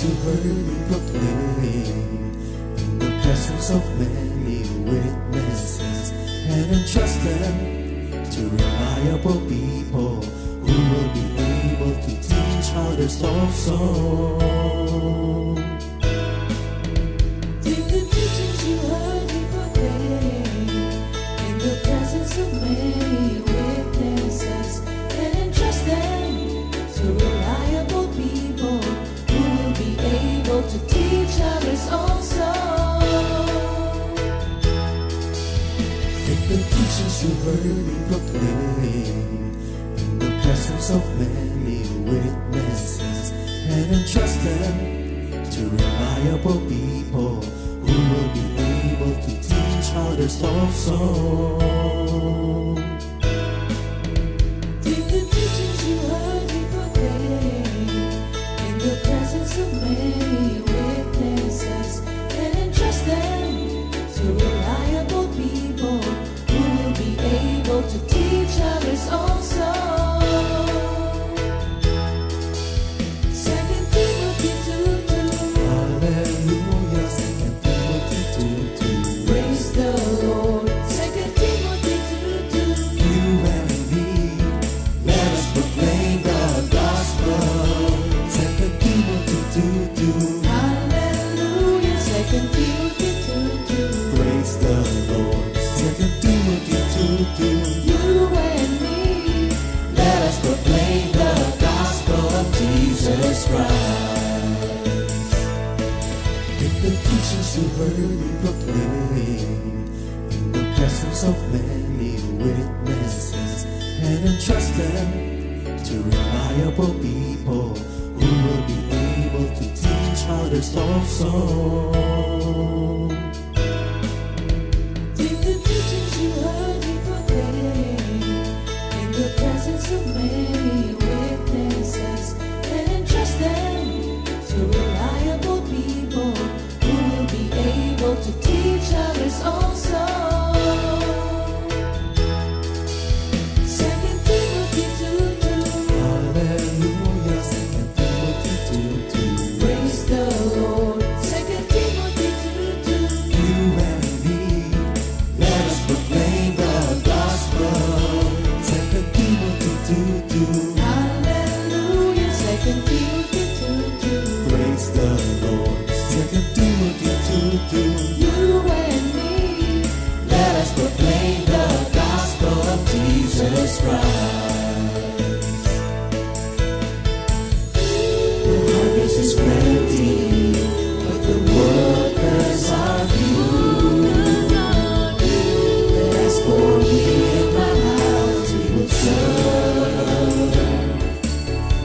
you heard me proclaim in the presence of many witnesses, and entrust them to reliable people who will be able to teach others also. Take the teachings you heard me proclaim in the presence of many witnesses, and entrust them to reliable people who will be able to teach others also. Take the teachings you heard me proclaim in the presence of many witnesses, and entrust them to reliable people who will be able to teach others also. Take the teachings you heard me proclaim in the presence of many witnesses, and entrust them to reliable people who will be able to teach others also. 2 Timothy 2:2. Hallelujah, 2 Timothy 2:2. Praise the Lord. 2 Timothy 2:2. You and me, let us proclaim the gospel. 2 Timothy 2:2. Hallelujah. 2 Timothy 2:2. Praise the Lord. 2 Timothy 2:2. You and me, Let us proclaim the gospel of Jesus Christ. Take the teachings you heard me proclaim in the presence of many witnesses, and entrust them to reliable people who will be able to teach others also. take the teachings you heard me proclaim in the presence of many witnesses, and entrust them to reliable people who will be able to teach others also. 2 Timothy 2:2. Hallelujah, 2 Timothy 2:2. Praise the Lord. 2 Timothy 2:2. You and me, let us proclaim the gospel. 2 Timothy 2:2. Hallelujah. 2 Timothy 2:2. Praise the Lord. 2 Timothy 2:2. You and me, Let us proclaim the gospel of Jesus Christ. The harvest is plenty, but the workers are few. As for me and my house, we will serve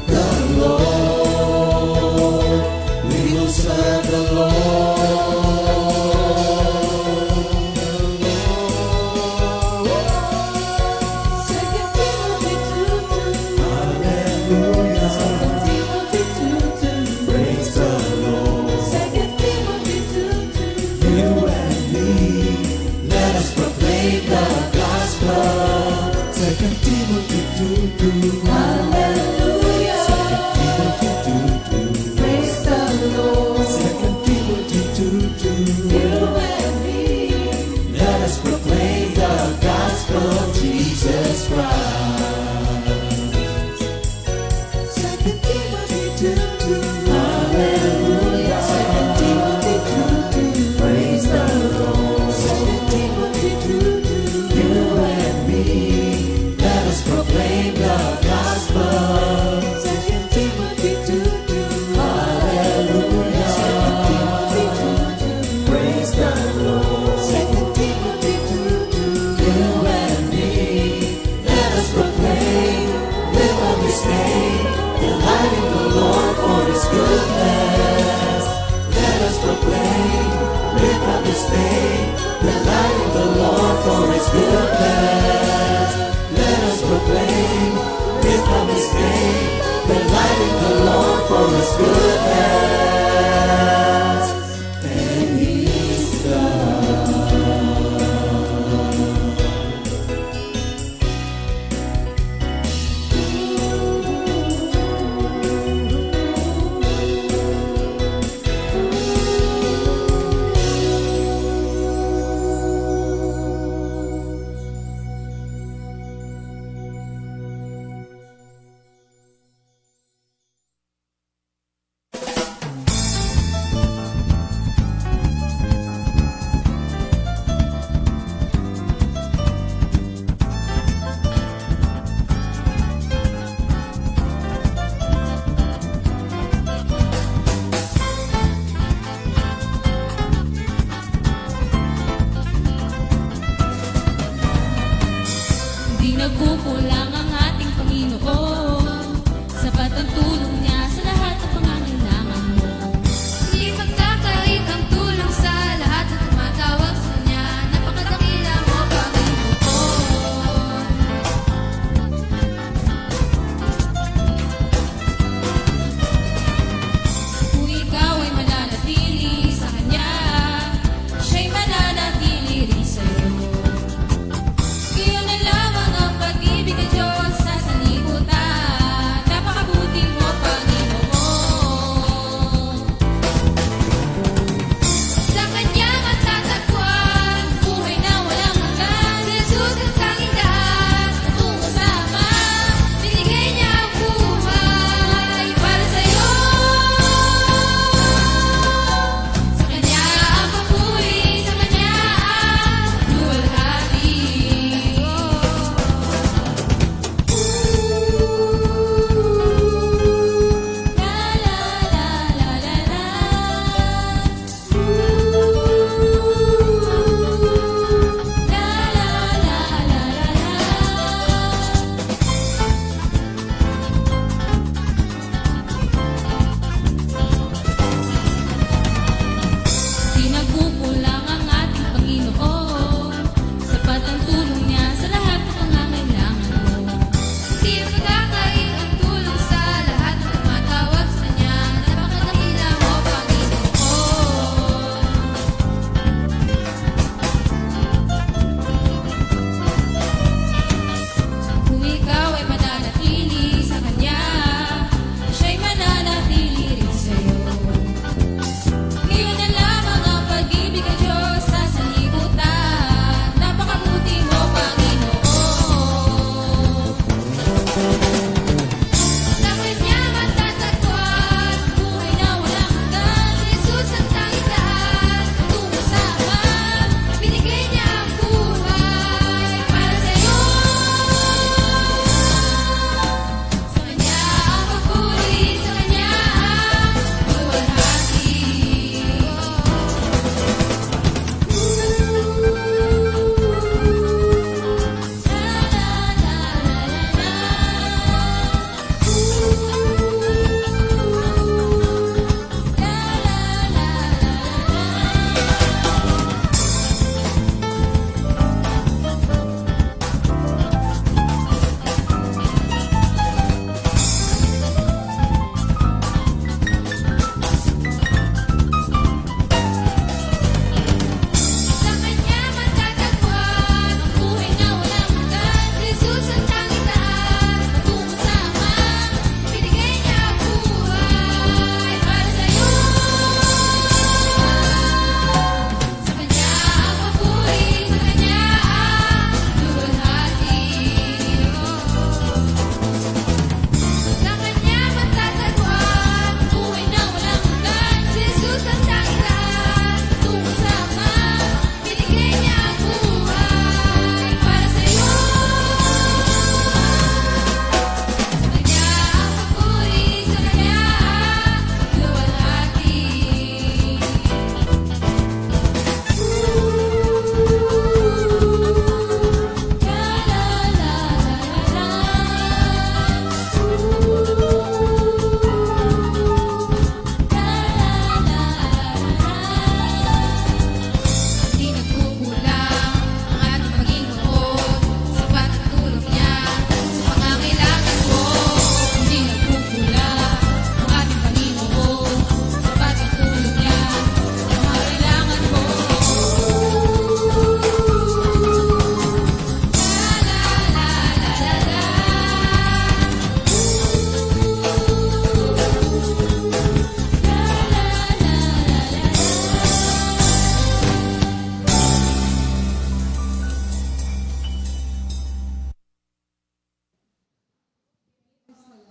the Lord. We will serve the Lord. 2 Timothy 2:2. Hallelujah. 2 Timothy 2:2. Praise the Lord.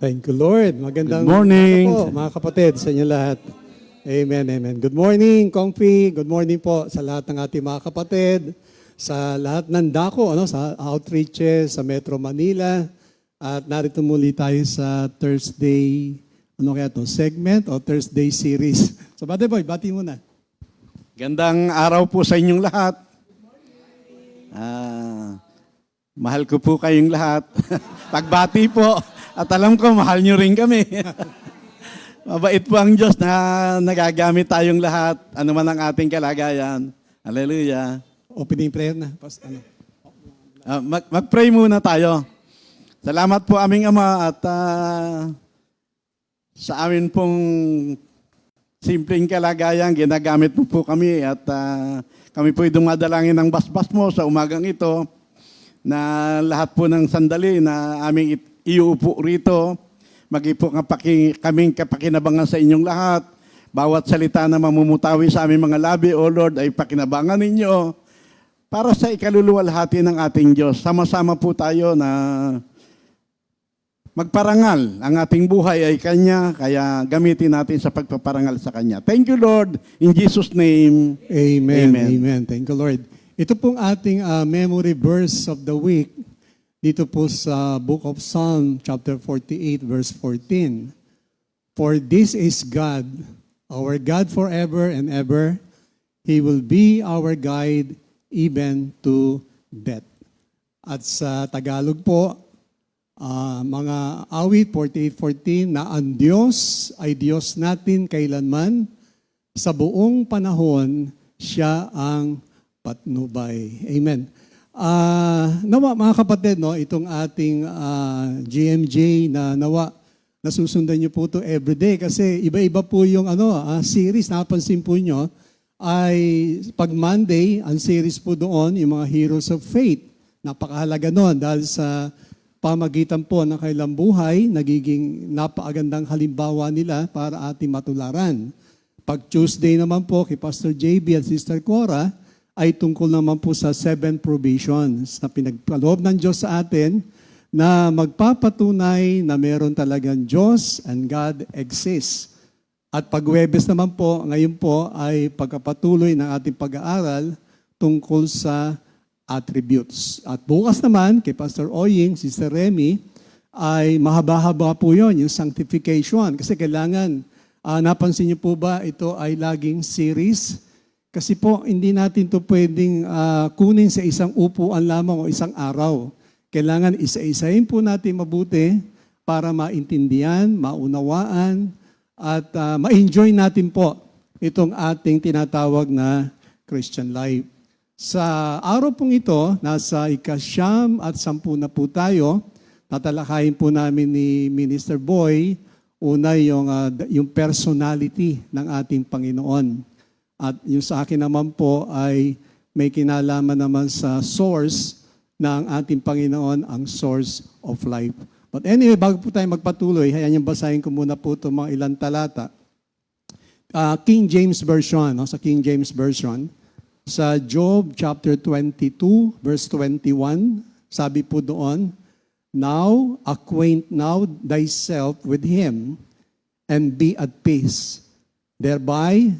Thank you, Lord. Magandang Good morning. umaga po, mga kapatid, sa inyo lahat. Amen, amen. Good morning, Comfy. Good morning po sa lahat ng ating mga kapatid, sa lahat ng dako, sa outreaches, sa Metro Manila. At narito muli tayo sa Thursday, segment o Thursday series. So, Brother Boy, bati muna. Gandang araw po sa inyong lahat. Mahal ko po kayong lahat. Pagbati po. At alam ko, mahal nyo rin kami. Mabait po ang Diyos na nagagamit tayong lahat. Ano man ang ating kalagayan. Hallelujah. Opening prayer na. Mag-pray muna tayo. Salamat po aming Ama at sa amin pong simpleng kalagayan, ginagamit mo po kami at kami po'y dumadalangin ng basbas mo sa umagang ito na lahat po ng sandali na aming iuupo rito, mag-ipo kaming kapakinabangan sa inyong lahat. Bawat salita na mamumutawi sa aming mga labi, O Lord, ay pakinabangan ninyo para sa ikaluluwalhati ng ating Diyos. Sama-sama po tayo na magparangal. Ang ating buhay ay Kanya, kaya gamitin natin sa pagpaparangal sa Kanya. Thank you, Lord. In Jesus' name, Amen, Amen. amen. Thank you, Lord. Ito pong ating memory verse of the week dito po sa Book of Psalm, chapter 48, verse 14. For this is God, our God forever and ever. He will be our guide even to death. At sa Tagalog po, mga awit 48:14, na ang Diyos ay Diyos natin kailanman, sa buong panahon, siya ang patnubay. Amen. Nawa mga kapatid, itong ating GMJ na nawa, nasusundan niyo po ito everyday kasi iba-iba po yung series, napansin po nyo, ay pag Monday, ang series po doon, yung mga Heroes of Faith. Napakahalaga noon dahil sa pamagitan po ng kailang buhay, nagiging napakagandang halimbawa nila para ating matularan. Pag Tuesday naman po kay Pastor JB at Sister Cora, ay tungkol naman po sa 7 provisions na pinagkaloob ng Diyos sa atin na magpapatunay na meron talagang Diyos and God exists. At pag Huwebes naman po, ngayon po ay pagkapatuloy ng ating pag-aaral tungkol sa attributes. At bukas naman, kay Pastor Oying, Sister Remy, ay mahaba-haba po yun, yung sanctification. Kasi kailangan, napansin niyo po ba, ito ay laging series. Kasi po, hindi natin to pwedeng kunin sa isang upuan lamang o isang araw. Kailangan isa-isahin po natin mabuti para maintindihan, maunawaan, at ma-enjoy natin po itong ating tinatawag na Christian life. Sa araw pong ito, nasa 9 at 10 na po tayo. Tatalakayin po namin ni Minister Boy, una yung personality ng ating Panginoon. At yung sa akin naman po ay may kinalaman naman sa source ng ating Panginoon, ang source of life. But anyway, bago po tayo magpatuloy, hayaan yung basahin ko muna po itong mga ilang talata. King James Version, sa King James Version, sa Job chapter 22, verse 21, sabi po doon, Now acquaint now thyself with him, and be at peace. Thereby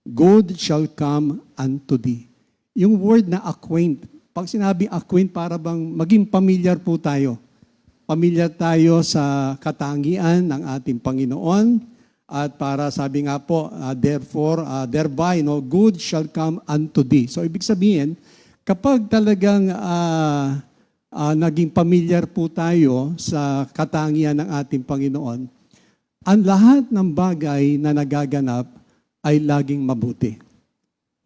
good shall come unto thee. Yung word na acquaint, pag sinabi acquaint, para bang maging familiar po tayo. Familiar tayo sa katangian ng ating Panginoon at para sabi nga po, thereby good shall come unto thee. So ibig sabihin, kapag talagang naging familiar po tayo sa katangian ng ating Panginoon, ang lahat ng bagay na nagaganap ay laging mabuti.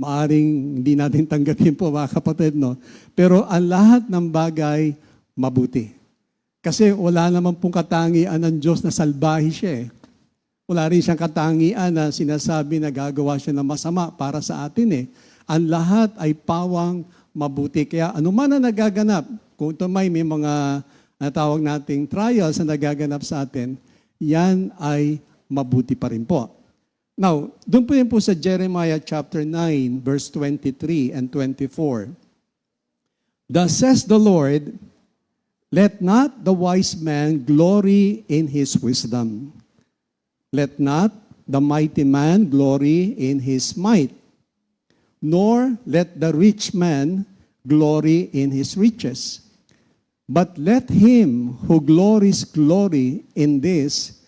Maaring hindi natin tanggapin po mga kapatid, pero ang lahat ng bagay mabuti. Kasi wala naman pong katangian ng Diyos na salbahe siya. Wala rin siyang katangian na sinasabi na gagawa siya ng masama para sa atin. Ang lahat ay pawang mabuti. Kaya anuman na nagaganap, kung ito may mga natawag nating trials na nagaganap sa atin, yan ay mabuti pa rin po. Now, doon po yun po sa Jeremiah chapter 9, verse 23 and 24. Thus says the Lord, Let not the wise man glory in his wisdom. Let not the mighty man glory in his might, nor let the rich man glory in his riches. But let him who glories glory in this,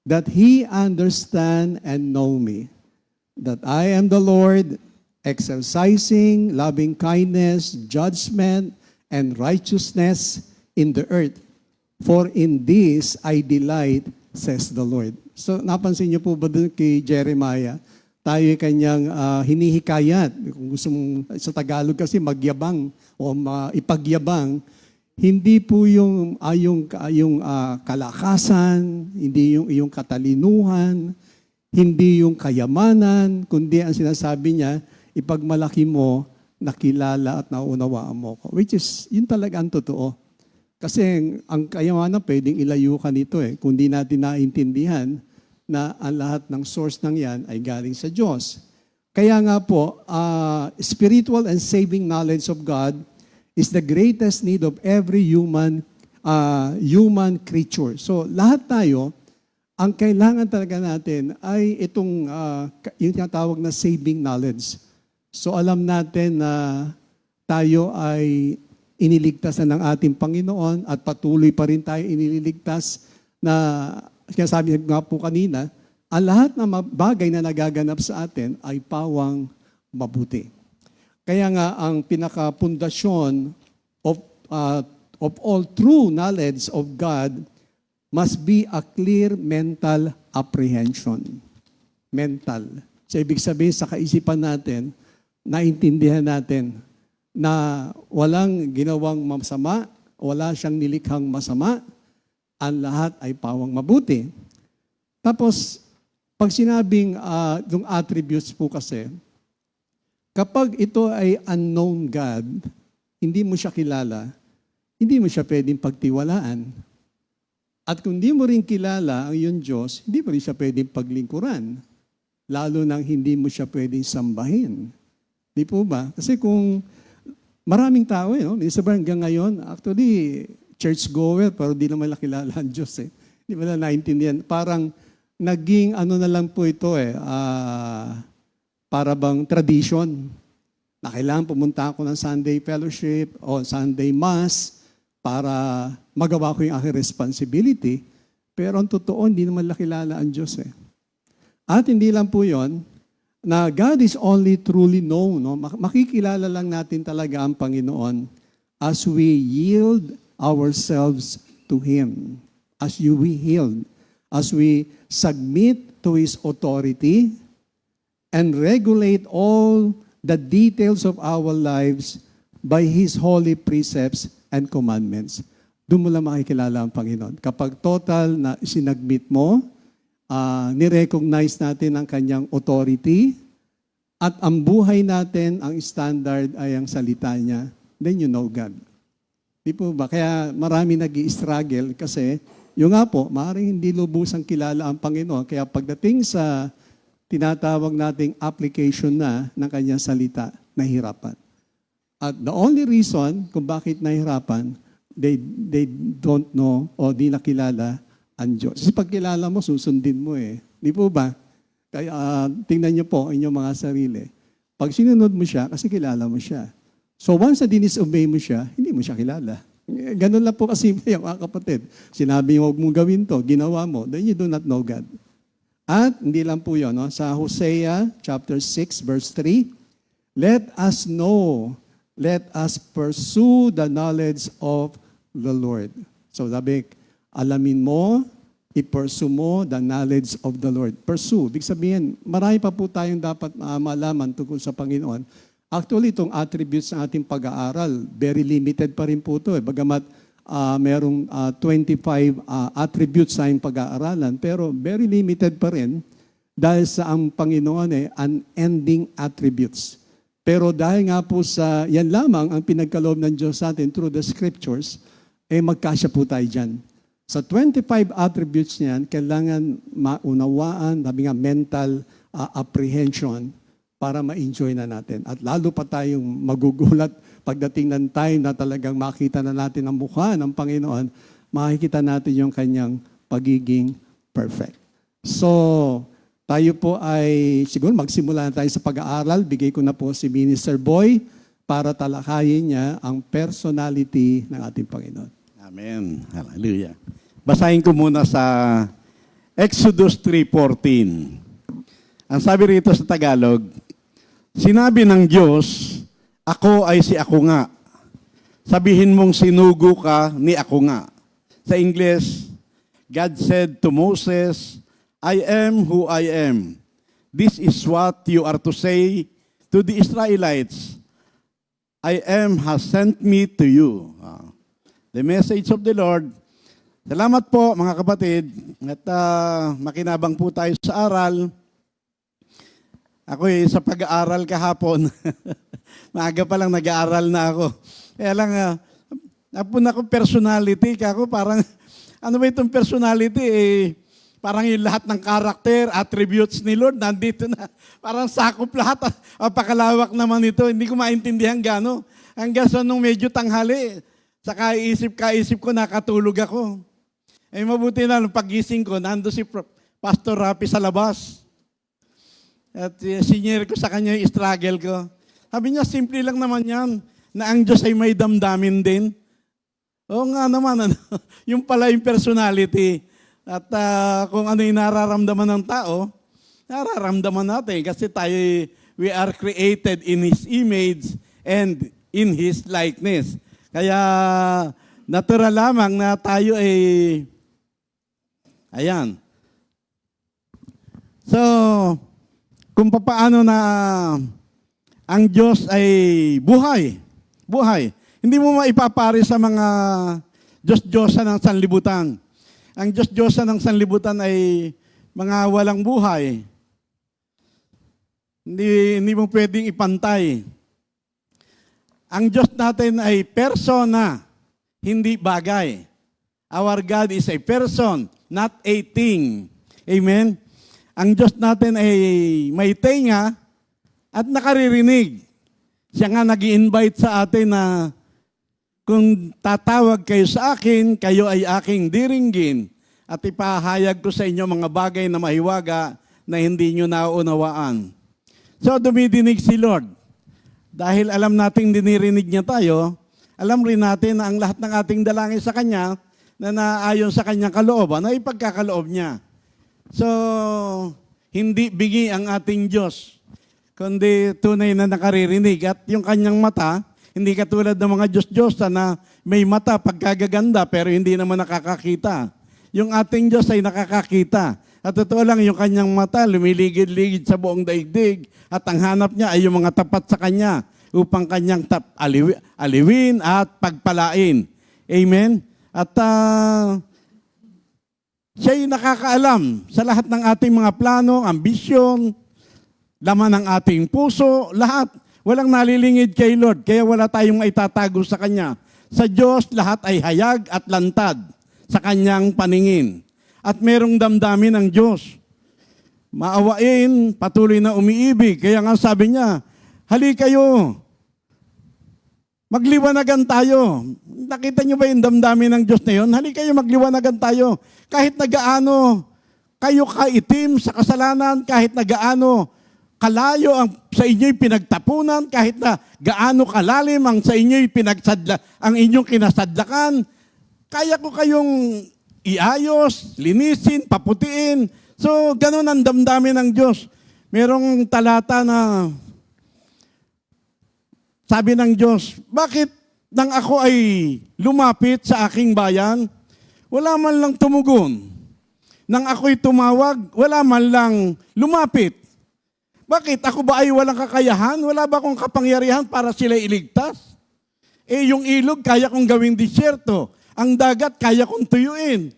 that he understand and know me, that I am the Lord, exercising loving kindness, judgment, and righteousness in the earth. For in this I delight, says the Lord. So napansin niyo po ba doon kay Jeremiah? Tayo kanyang hinihikayat. Kung gusto mong, sa Tagalog kasi magyabang o ipagyabang, hindi po yung kalakasan, hindi yung iyong katalinuhan, hindi yung kayamanan, kundi ang sinasabi niya, ipagmalaki mo, nakilala at naunawaan mo ko. Which is, yun talaga ang totoo. Kasi ang kayamanan pwedeng ilayo ka nito kung di natin naintindihan na ang lahat ng source ng yan ay galing sa Diyos. Kaya nga po, spiritual and saving knowledge of God is the greatest need of every human creature. So lahat tayo, ang kailangan talaga natin ay itong yung tinatawag na saving knowledge. So alam natin na tayo ay iniligtas na ng ating Panginoon at patuloy pa rin tayo iniligtas na, kaya sabi nga po kanina, ang lahat ng bagay na nagaganap sa atin ay pawang mabuti. Kaya nga ang pinakapundasyon of all true knowledge of God must be a clear mental apprehension. Mental. So ibig sabihin sa kaisipan natin, naintindihan natin na walang ginawang masama, wala siyang nilikhang masama, ang lahat ay pawang mabuti. Tapos, pag sinabing yung attributes po kasi, kapag ito ay unknown God, hindi mo siya kilala, hindi mo siya pwedeng pagtiwalaan. At kung hindi mo rin kilala ang iyong Diyos, hindi mo rin siya pwedeng paglingkuran. Lalo nang hindi mo siya pwedeng sambahin. Di po ba? Kasi kung maraming tao, minsan ba hanggang ngayon, actually, church-goer, pero di naman nakilala ang Diyos Di ba na naintindihan? Parang naging na lang po ito para bang tradition. Na kailangan pumunta ako ng Sunday fellowship o Sunday mass para magawa ko yung aking responsibility. Pero ang totoo, hindi naman nakilala ang Diyos At hindi lang po yon na God is only truly known. Makikilala lang natin talaga ang Panginoon as we yield ourselves to Him. As we yield. As we submit to His authority and regulate all the details of our lives by His holy precepts and commandments. Doon mo lang makikilala ang Panginoon. Kapag total na sinagmit mo, nirecognize natin ang kanyang authority, at ang buhay natin, ang standard ay ang salita niya, then you know God. Di po ba? Kaya marami nag-i-struggle kasi yung nga po, maaaring hindi lubusang kilala ang Panginoon. Kaya pagdating sa tinatawag nating application na ng kanyang salita, nahihirapan. At the only reason kung bakit nahihirapan, they don't know o di nakilala ang Diyos. Kasi pag kilala mo, susundin mo Di po ba? Kaya tingnan niyo po inyong mga sarili. Pag sinunod mo siya, kasi kilala mo siya. So once na disobey mo siya, hindi mo siya kilala. Ganun lang po kasi yung mga kapatid. Sinabi mo, huwag mong gawin to, ginawa mo, then you do not know God. At hindi lang po yun, sa Hosea chapter 6 verse 3, let us know, let us pursue the knowledge of the Lord. So sabi, alamin mo, i-pursue mo the knowledge of the Lord. Pursue. Ibig sabihin, marami pa po tayong dapat malaman tungkol sa Panginoon. Actually, itong attributes ng ating pag-aaral, very limited pa rin po ito. Bagamat merong 25 attributes sa ating pag-aaralan, pero very limited pa rin dahil sa ang Panginoon unending attributes. Pero dahil nga po sa yan lamang ang pinagkaloob ng Diyos sa atin through the scriptures, magkasya po tayo dyan. Sa 25 attributes niyan, kailangan maunawaan, sabi nga, mental apprehension para ma-enjoy na natin. At lalo pa tayong magugulat pagdating ng time na talagang makita na natin ang mukha ng Panginoon, makikita natin yung kanyang pagiging perfect. So, tayo po ay, siguro magsimula na tayo sa pag-aaral. Bigay ko na po si Minister Boy para talakayin niya ang personality ng ating Panginoon. Amen. Hallelujah. Basahin ko muna sa Exodus 3:14. Ang sabi rito sa Tagalog, sinabi ng Diyos, ako ay si ako nga. Sabihin mong sinugo ka ni ako nga. Sa English, God said to Moses, I am who I am. This is what you are to say to the Israelites. I am has sent me to you. The message of the Lord. Salamat po mga kapatid at makinabang po tayo sa aral. Ako sa pag-aaral kahapon, maaga pa lang nag-aaral na ako. Kaya lang, napuna ko personality, kako parang, ano ba itong personality parang yung lahat ng karakter, attributes ni Lord, nandito na. Parang sakop lahat. Pakalawak naman ito. Hindi ko maintindihan gano'n. Hanggang sa nung medyo tanghali, sa kaisip ko, nakatulog ako. Mabuti na, nung pagising ko, nando si Pastor Rapi sa labas. At senior ko sa kanya yung struggle ko. Sabi niya, simple lang naman yan, na ang Diyos ay may damdamin din. Oo nga naman, yung pala yung personality. At kung ano yung nararamdaman ng tao, nararamdaman natin kasi tayo, we are created in His image and in His likeness. Kaya natural lamang na tayo ayan. So, kung paano na ang Diyos ay buhay. Hindi mo maipapari sa mga Diyos-Diyosa ng sanlibutan. Ang Diyos-Diyosa ng sanlibutan ay mga walang buhay. Hindi mo pwedeng ipantay. Ang Diyos natin ay persona, hindi bagay. Our God is a person, not a thing. Amen? Ang Diyos natin ay may tenga at nakaririnig. Siya nga nag-i-invite sa atin na kung tatawag kayo sa akin, kayo ay aking diringgin at ipahayag ko sa inyo mga bagay na mahiwaga na hindi nyo naunawaan. So dumidinig si Lord. Dahil alam nating dinirinig niya tayo, alam rin natin na ang lahat ng ating dalangin sa Kanya na naayon sa Kanyang kalooban ay ipagkakaloob niya. So, hindi bingi ang ating Diyos, kundi tunay na nakaririnig. At yung Kanyang mata, hindi katulad ng mga Diyos-Diyosa na may mata pagkagaganda pero hindi naman nakakakita. Yung ating Diyos ay nakakakita. At totoo lang, yung Kanyang mata lumiligid-ligid sa buong daigdig at ang hanap niya ay yung mga tapat sa Kanya upang Kanyang aliwin at pagpalain. Amen? At siya'y nakakaalam sa lahat ng ating mga plano, ambisyon, laman ng ating puso, lahat. Walang nalilingid kay Lord, kaya wala tayong maitatago sa Kanya. Sa Diyos, lahat ay hayag at lantad sa Kanyang paningin. At merong damdamin ng Diyos. Maawain, patuloy na umiibig. Kaya nga sabi niya, hali kayo, magliwanagan tayo. Nakita niyo ba yung damdamin ng Diyos na yun? Hali kayo, magliwanagan tayo. Kahit nagaano kayo kaitim sa kasalanan, kahit nagaano kalayo ang sa inyo'y pinagtapunan, kahit na gaano kalalim ang sa inyo'y ang inyong kinasadlakan, kaya ko kayong iayos, linisin, paputiin. So, ganun ang damdamin ng Diyos. Merong talata na sabi ng Diyos, bakit nang ako ay lumapit sa aking bayan, wala man lang tumugon. Nang ako'y tumawag, wala man lang lumapit. Bakit? Ako ba ay walang kakayahan? Wala ba akong kapangyarihan para sila iligtas? Yung ilog, kaya kong gawing disyerto. Ang dagat, kaya kong tuyuin.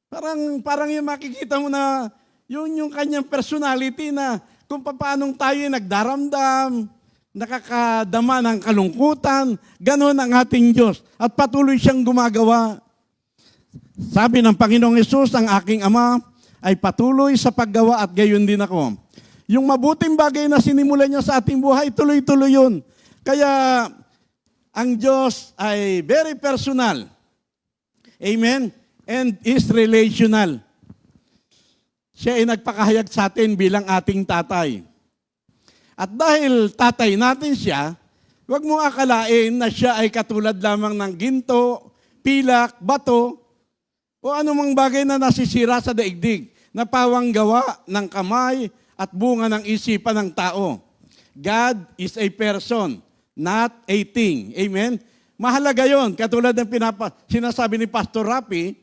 Parang yung makikita mo na yung kanyang personality na kung paano tayo nagdaramdam, nakakadama ng kalungkutan, ganon ang ating Diyos. At patuloy siyang gumagawa. Sabi ng Panginoong Hesus, ang aking Ama ay patuloy sa paggawa at gayon din ako. Yung mabuting bagay na sinimulan niya sa ating buhay, tuloy-tuloy yun. Kaya ang Diyos ay very personal. Amen? And is relational. Siya ay nagpakahayag sa atin bilang ating tatay. At dahil tatay natin siya, huwag mong akalain na siya ay katulad lamang ng ginto, pilak, bato, o anumang bagay na nasisira sa daigdig, na pawang gawa ng kamay at bunga ng isipan ng tao. God is a person, not a thing. Amen? Mahalaga yon. Katulad ng sinasabi ni Pastor Rapi,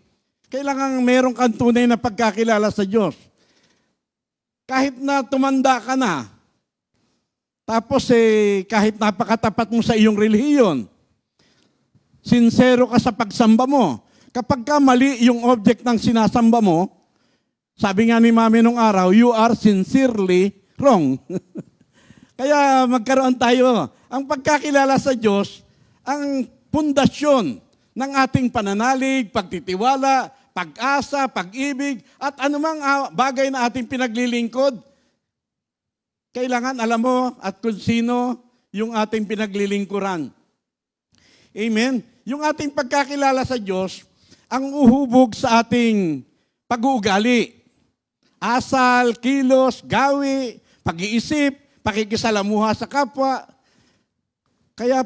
kailangan meron kang tunay na pagkakilala sa Diyos. Kahit na tumanda ka na, tapos kahit napakatapat mo sa iyong relihiyon, sincero ka sa pagsamba mo, kapag ka mali yung object ng sinasamba mo, sabi nga ni Mami nung araw, you are sincerely wrong. Kaya magkaroon tayo. Ang pagkakilala sa Diyos, ang pundasyon ng ating pananalig, pagtitiwala, pag-asa, pag-ibig, at anumang bagay na ating pinaglilingkod. Kailangan alam mo at kung sino yung ating pinaglilingkuran. Amen? Yung ating pagkakilala sa Diyos, ang uhubog sa ating pag-uugali. Asal, kilos, gawi, pag-iisip, pakikisalamuha sa kapwa. Kaya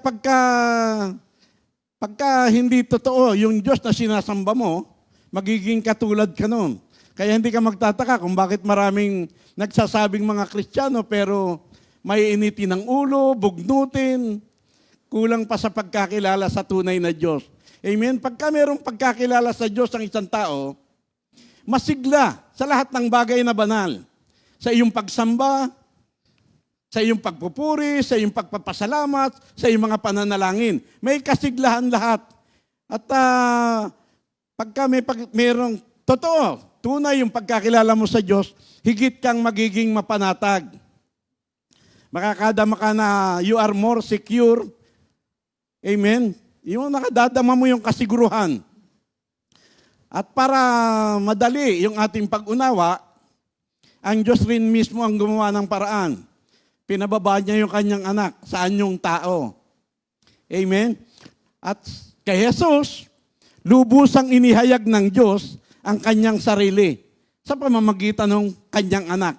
pagka hindi totoo yung Diyos na sinasamba mo, magiging katulad ka nun. Kaya hindi ka magtataka kung bakit maraming nagsasabing mga Kristiyano pero may initin ng ulo, bugnutin, kulang pa sa pagkakilala sa tunay na Diyos. Amen? Pagka mayroong pagkakilala sa Diyos ang isang tao, masigla sa lahat ng bagay na banal. Sa iyong pagsamba, sa iyong pagpupuri, sa iyong pagpapasalamat, sa iyong mga pananalangin. May kasiglahan lahat. At pagka mayroong totoo, tunay yung pagkakilala mo sa Diyos, higit kang magiging mapanatag. Makakadama ka na you are more secure. Amen? Yung nakadadama mo yung kasiguruhan. At para madali yung ating pag-unawa, ang Diyos rin mismo ang gumawa ng paraan. Pinababa niya yung kanyang anak sa anyong tao. Amen? At kay Jesus, lubusang inihayag ng Diyos ang kanyang sarili sa pamamagitan ng kanyang anak.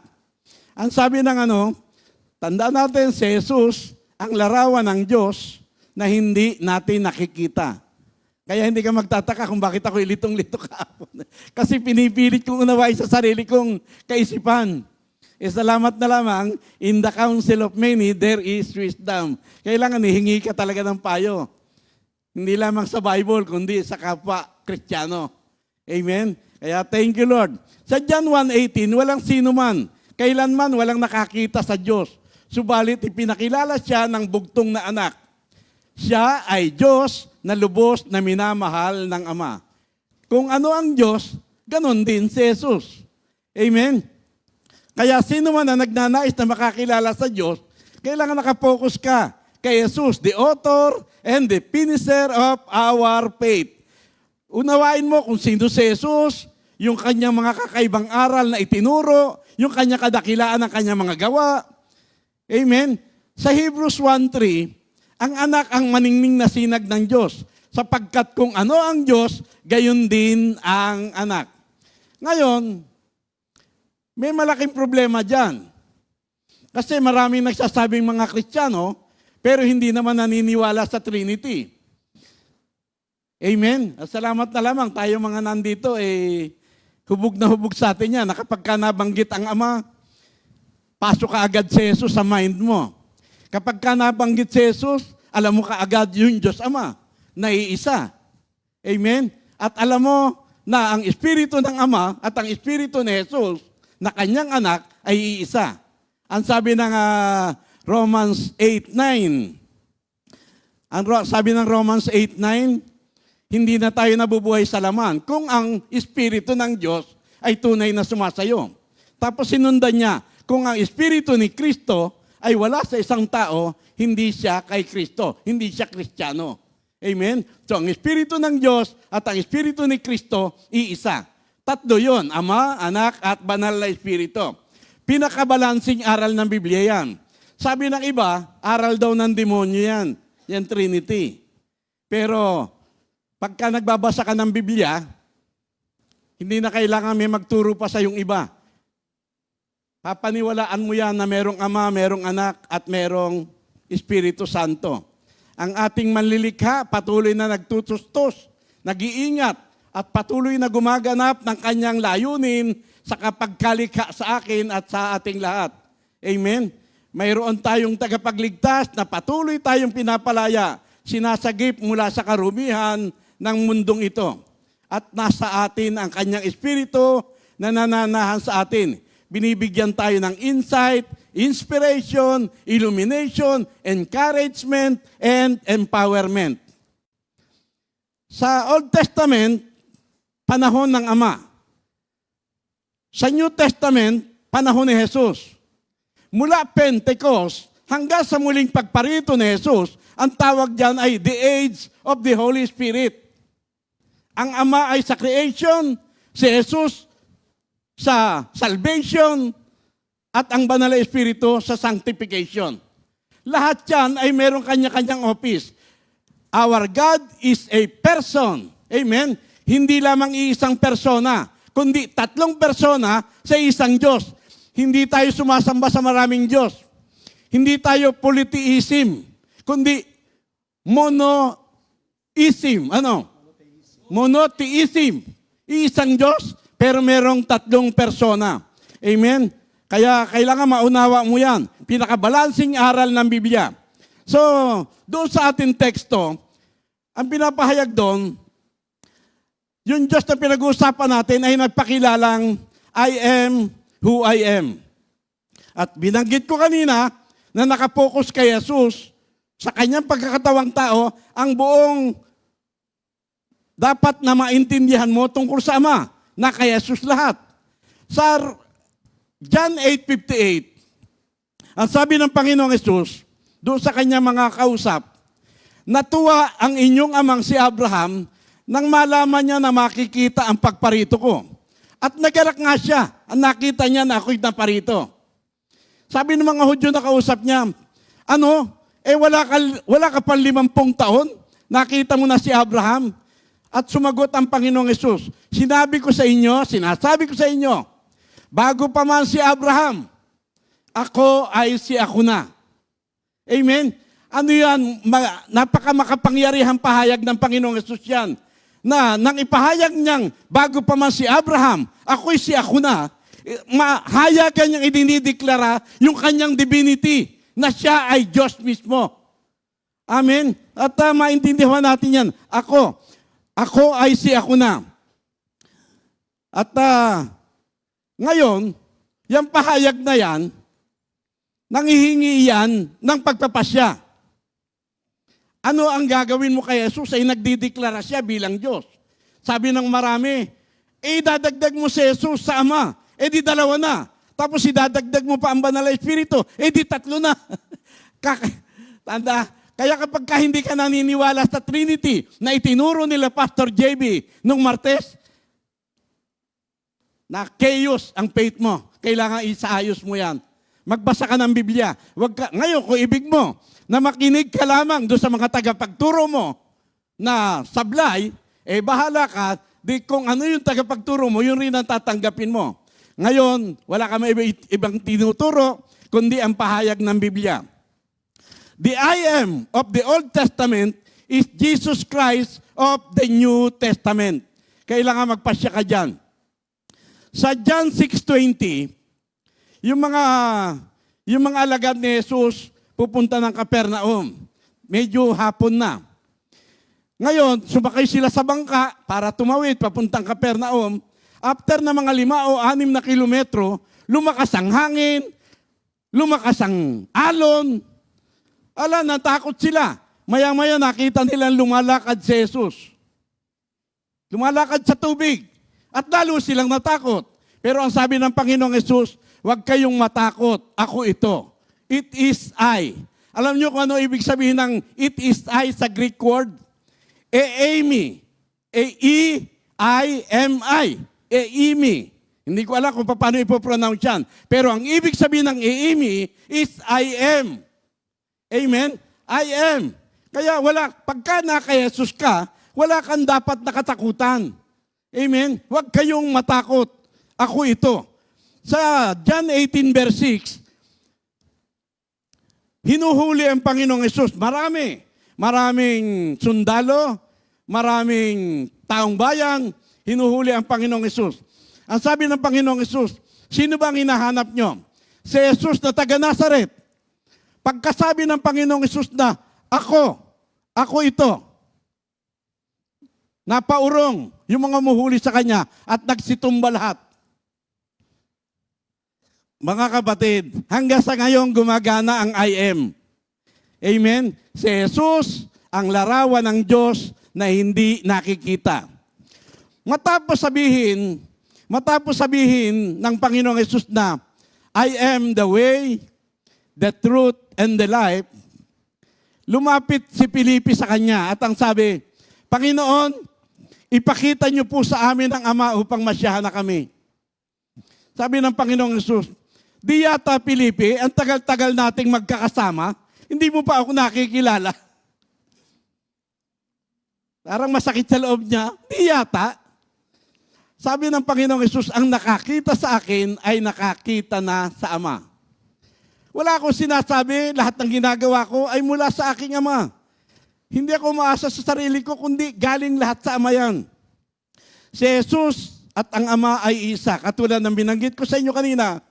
Ang sabi ng tandaan natin si Jesus, ang larawan ng Diyos na hindi natin nakikita. Kaya hindi ka magtataka kung bakit ako ilitong-lito kahapon. Kasi pinipilit kong unawain sa sarili kong kaisipan. Salamat na lamang, in the counsel of many, there is wisdom. Kailangan hihingi ka talaga ng payo. Hindi lamang sa Bible, kundi sa kapwa Kristiyano. Amen? Kaya thank you, Lord. Sa John 1:18, walang sino man, kailanman walang nakakita sa Diyos. Subalit ipinakilala siya ng bugtong na anak. Siya ay Diyos na lubos na minamahal ng Ama. Kung ano ang Diyos, ganon din si Jesus. Amen? Kaya sino man na nagnanais na makakilala sa Diyos, kailangan nakapokus ka kay Jesus, the author and the finisher of our faith. Unawain mo kung sino si Jesus, yung kanyang mga kakaibang aral na itinuro, yung kanyang kadakilaan ng kanyang mga gawa. Amen? Sa Hebrews 1:3, ang anak ang maningning na sinag ng Diyos, sapagkat kung ano ang Diyos, gayon din ang anak. Ngayon, may malaking problema dyan. Kasi maraming nagsasabing mga Kristiyano, pero hindi naman naniniwala sa Trinity. Amen? At salamat na lamang tayo mga nandito, hubog na hubog sa atin yan. Kapag ka nabanggit ang Ama, pasok ka agad si Jesus sa mind mo. Kapag ka nabanggit si Jesus, alam mo kaagad yung Diyos Ama, na iisa. Amen? At alam mo na ang Espiritu ng Ama at ang Espiritu ni Jesus na kanyang anak ay iisa. Ang sabi ng Romans 8:9. Sabi ng Romans 8:9, hindi na tayo nabubuhay sa laman kung ang Espiritu ng Diyos ay tunay na sumasayo. Tapos sinundan niya, kung ang Espiritu ni Kristo ay wala sa isang tao, hindi siya kay Kristo, hindi siya Kristiyano. Amen? So ang Espiritu ng Diyos at ang Espiritu ni Kristo, iisa. Tatlo yon, Ama, Anak, at Banal na Espiritu. Pinakabalansing aral ng Biblia yan. Sabi ng iba, aral daw ng demonyo yan. Yan Trinity. Pero pagka nagbabasa ka ng Biblia, hindi na kailangan may magturo pa sa yung iba. Papaniwalaan mo yan na merong Ama, merong Anak, at merong Espiritu Santo. Ang ating manlilikha patuloy na nagtutustos, nag-iingat, at patuloy na gumaganap ng kanyang layunin sa kapagkalikha sa akin at sa ating lahat. Amen? Mayroon tayong tagapagligtas na patuloy tayong pinapalaya, sinasagip mula sa karumihan ng mundong ito. At nasa atin ang kanyang Espiritu na nananahan sa atin. Binibigyan tayo ng insight, inspiration, illumination, encouragement, and empowerment. Sa Old Testament, panahon ng Ama. Sa New Testament, panahon ni Jesus. Mula Pentecost hanggang sa muling pagparito ni Jesus, ang tawag diyan ay the age of the Holy Spirit. Ang Ama ay sa creation, si Jesus sa salvation, at ang Banal na Espiritu sa sanctification. Lahat yan ay meron kanya-kanyang office. Our God is a person. Amen? Hindi lamang iisang persona, kundi tatlong persona sa isang Diyos. Hindi tayo sumasamba sa maraming Diyos. Hindi tayo polytheism, kundi monoism. Ano? Monotheism. Iisang Diyos, pero merong tatlong persona. Amen? Kaya kailangan maunawa mo yan. Pinakabalansing aral ng Biblia. So, doon sa ating teksto, ang pinapahayag doon, yung Diyos na pinag-uusapan natin ay nagpakilalang I am who I am. At binanggit ko kanina na nakapokus kay Jesus sa kanyang pagkakatawang tao, ang buong dapat na maintindihan mo tungkol sa Ama, na kay Jesus lahat. Sa John 8:58, ang sabi ng Panginoong Jesus, doon sa kanyang mga kausap, natuwa ang inyong amang si Abraham nang malaman niya na makikita ang pagparito ko. At nagarak nga siya, ang nakita niya na ako'y naparito. Sabi ng mga Hudyo na kausap niya, wala ka pang 50 taon, nakita mo na si Abraham. At sumagot ang Panginoong Jesus, sinasabi ko sa inyo, bago pa man si Abraham, ako ay si ako na. Amen? Ano yan? Napakamakapangyarihang pahayag ng Panginoong Jesus yan. Na nang ipahayag niyang, bago pa man si Abraham, ako'y si ako na, mahayagan niyang idinideklara yung kanyang divinity, na siya ay Diyos mismo. Amen? At maintindihan natin yan. Ako ay si ako na. At ngayon, yung pahayag na yan, nanghihingi yan ng pagpapasya. Ano ang gagawin mo kay Jesus ay nagdideklara siya bilang Diyos. Sabi ng marami, dadagdag mo si Jesus sa Ama, di dalawa na. Tapos idadagdag mo pa ang Banal na Espiritu, di tatlo na. Tanda, kaya kapag hindi ka naniniwala sa Trinity na itinuro nila Pastor JB nung Martes, na chaos ang faith mo. Kailangan isaayos mo yan. Magbasa ka ng Biblia. Ngayon, kung ibig mo na makinig ka lamang doon sa mga tagapagturo mo na sablay, bahala ka, kung ano yung tagapagturo mo, yun rin ang tatanggapin mo. Ngayon, wala ka may ibang tinuturo, kundi ang pahayag ng Biblia. The I am of the Old Testament is Jesus Christ of the New Testament. Kailangan magpasya ka dyan. Sa John 6:20, yung mga alagad ni Jesus pupunta ng Capernaum. Medyo hapon na. Ngayon, sumakay sila sa bangka para tumawid papuntang Capernaum. After na mga 5 o 6 na kilometro, lumakas ang hangin, lumakas ang alon. Natakot sila. Maya-maya nakita nilang lumalakad si Jesus. Lumalakad sa tubig. At lalo silang natakot. Pero ang sabi ng Panginoong Jesus, huwag kayong matakot. Ako ito. It is I. Alam niyo kung ano ibig sabihin ng it is I sa Greek word? Eimi. E-I-M-I. Eimi. Hindi ko alam kung paano ipopronounce yan. Pero ang ibig sabihin ng Eimi is I am. Amen? I am. Kaya pagka naka-Jesus ka, wala kang dapat nakatakutan. Amen? Huwag kayong matakot. Ako ito. Sa John 18 verse 6, hinuhuli ang Panginoong Hesus. Maraming sundalo, maraming taong bayan, hinuhuli ang Panginoong Hesus. Ang sabi ng Panginoong Hesus, sino ba ang hinahanap nyo? Si Jesus na taga Nazaret. Pagkasabi ng Panginoong Hesus na, ako ito. Napaurong yung mga muhuli sa kanya at nagsitumba lahat. Mga kapatid, hanggang sa ngayon gumagana ang I am. Amen? Si Jesus, ang larawan ng Diyos na hindi nakikita. Matapos sabihin ng Panginoong Hesus na, I am the way, the truth, and the life, lumapit si Felipe sa kanya at ang sabi, Panginoon, ipakita niyo po sa amin ang Ama upang masyahan na kami. Sabi ng Panginoong Hesus, di yata, Felipe, ang tagal-tagal nating magkakasama, hindi mo pa ako nakikilala. Parang masakit sa loob niya, di yata. Sabi ng Panginoong Hesus, ang nakakita sa akin ay nakakita na sa Ama. Wala akong sinasabi, lahat ng ginagawa ko ay mula sa aking Ama. Hindi ako umaasa sa sarili ko, kundi galing lahat sa Ama yan. Si Jesus at ang Ama ay isa. Katulad ng binanggit ko sa inyo kanina,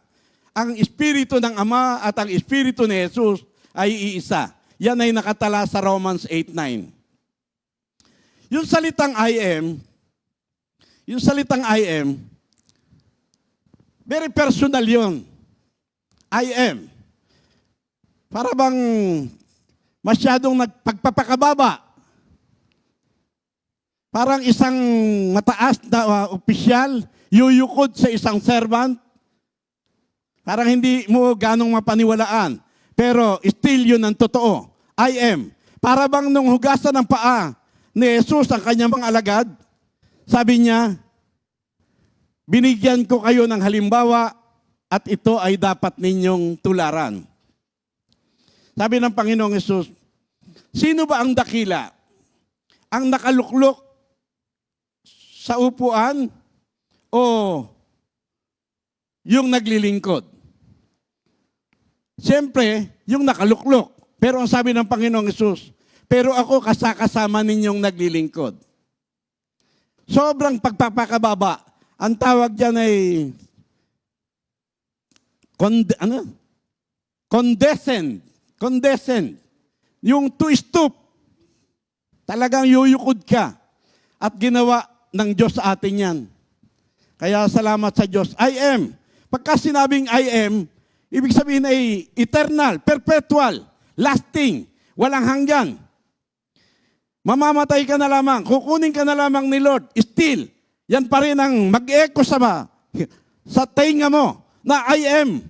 ang Espiritu ng Ama at ang Espiritu ni Jesus ay iisa. Yan ay nakatala sa Romans 8:9. Yung salitang I am, very personal yun. I am. Para bang masyadong nagpagpapakababa. Parang isang mataas na opisyal, yuyukod sa isang servant. Parang hindi mo ganong mapaniwalaan. Pero still yun ang totoo. I am. Para bang nung hugasan ng paa ni Jesus ang kanyang mga alagad, sabi niya, binigyan ko kayo ng halimbawa at ito ay dapat ninyong tularan. Sabi ng Panginoong Hesus, sino ba ang dakila? Ang nakaluklok sa upuan o yung naglilingkod? Siyempre, yung nakaluklok. Pero ang sabi ng Panginoong Hesus, pero ako kasama ninyong naglilingkod. Sobrang pagpapakababa. Ang tawag dyan ay condescend. Yung to stoop. Talagang yuyukod ka. At ginawa ng Diyos sa atin yan. Kaya salamat sa Diyos. I am. Pagka sinabing I am, ibig sabihin ay eternal, perpetual, lasting, walang hanggan. Mamamatay ka na lamang, kukunin ka na lamang ni Lord, still, yan pa rin ang mag-echo sa tainga mo na I am.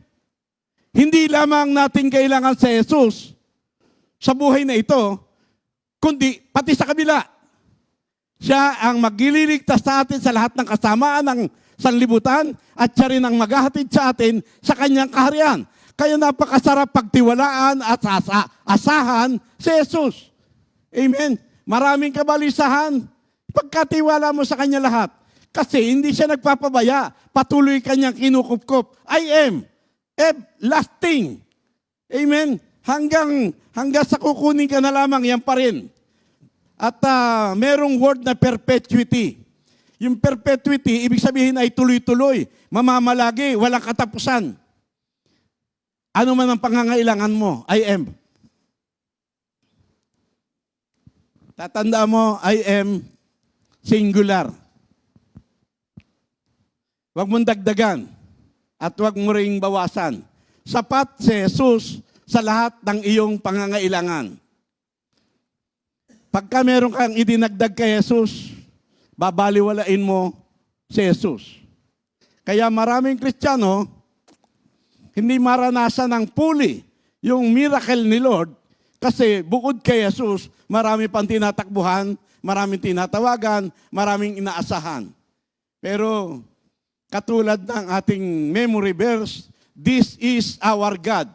Hindi lamang natin kailangan sa Jesus sa buhay na ito, kundi pati sa kabila. Siya ang maglililigtas sa atin sa lahat ng kasamaan ng sanlibutan at siya rin ang maghahatid sa atin sa kanyang kaharian. Kaya napakasarap pagtiwalaan at asahan si Jesus. Amen. Maraming kabalisahan. Pagkatiwala mo sa kanya lahat. Kasi hindi siya nagpapabaya. Patuloy kanyang kinukupkop. I am lasting. Amen. Hanggang sa kukunin ka na lamang, yan pa rin. At merong word na perpetuity. Yung perpetuity, ibig sabihin ay tuloy-tuloy, mamamalagi, walang katapusan. Ano man ang pangangailangan mo, I am. Tatanda mo, I am singular. Huwag mong dagdagan at huwag mo ring bawasan. Sapat si Jesus sa lahat ng iyong pangangailangan. Pagka meron kang idinagdag kay Jesus, babaliwalain mo si Jesus. Kaya maraming Kristiyano, hindi maranasan ng fully yung miracle ni Lord kasi bukod kay Jesus, marami pang tinatakbuhan, maraming tinatawagan, maraming inaasahan. Pero katulad ng ating memory verse, this is our God.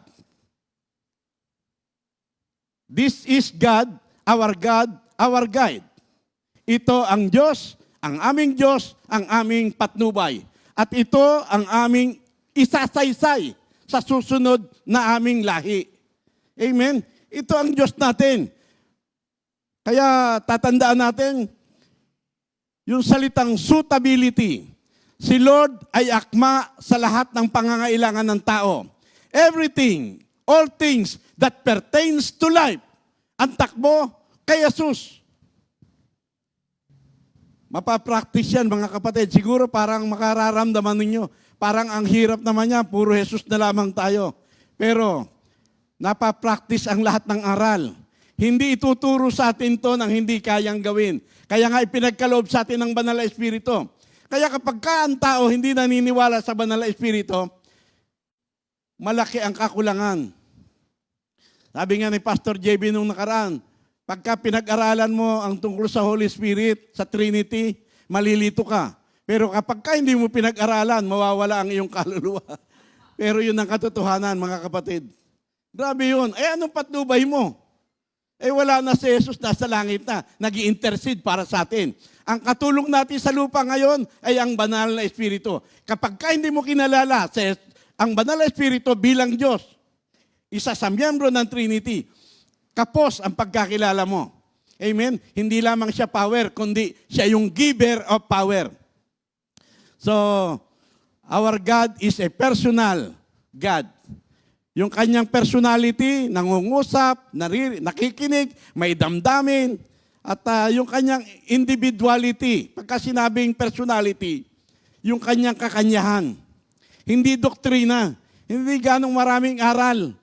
This is God, our God, our guide. Ito ang Diyos, ang aming Diyos, ang aming patnubay. At ito ang aming isasaysay sa susunod na aming lahi. Amen? Ito ang Diyos natin. Kaya tatandaan natin, yung salitang suitability. Si Lord ay akma sa lahat ng pangangailangan ng tao. Everything, all things that pertains to life. Ang takbo kay Jesus. Mapapractice yan mga kapatid. Siguro parang makararamdaman ninyo. Parang ang hirap naman niya, puro Jesus na lamang tayo. Pero napapractice ang lahat ng aral. Hindi ituturo sa atin to ng hindi kayang gawin. Kaya nga ipinagkaloob sa atin ng Banal na Espiritu. Kaya kapag ang tao hindi naniniwala sa Banal na Espiritu, malaki ang kakulangan. Sabi nga ni Pastor JB nung nakaraan, pagka pinag-aralan mo ang tungkol sa Holy Spirit, sa Trinity, malilito ka. Pero kapag hindi mo pinag-aralan, mawawala ang iyong kaluluwa. Pero yun ang katotohanan, mga kapatid. Grabe yun. Anong patnubay mo? Wala na si Jesus, nasa langit na, nag-i-intercede para sa atin. Ang katulong natin sa lupa ngayon ay ang Banal na Espiritu. Kapag hindi mo kinalala ang Banal na Espiritu bilang Diyos, isa sa miyembro ng Trinity, kapos ang pagkakilala mo. Amen? Hindi lamang siya power, kundi siya yung giver of power. So, our God is a personal God. Yung kanyang personality, nangungusap, nakikinig, may damdamin, at yung kanyang individuality, pagka sinabing personality, yung kanyang kakanyahan. Hindi doktrina, hindi ganong maraming aral.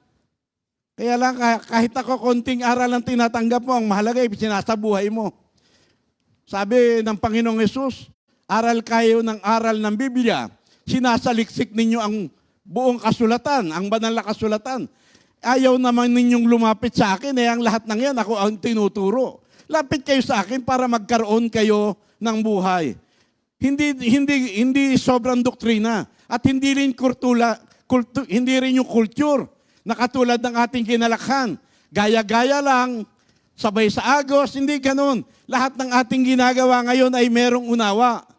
Kaya lang, kahit ako konting aral ang tinatanggap mo, ang mahalaga ay sinasabuhay mo. Sabi ng Panginoong Yesus, aral kayo ng aral ng Biblia, sinasaliksik ninyo ang buong kasulatan, ang banal na kasulatan. Ayaw naman ninyong lumapit sa akin, ang lahat ng yan, ako ang tinuturo. Lapit kayo sa akin para magkaroon kayo ng buhay. Hindi sobrang doktrina at hindi rin hindi rin yung culture na katulad ng ating kinalakhan. Gaya-gaya lang, sabay sa agos, hindi ganun. Lahat ng ating ginagawa ngayon ay merong unawa.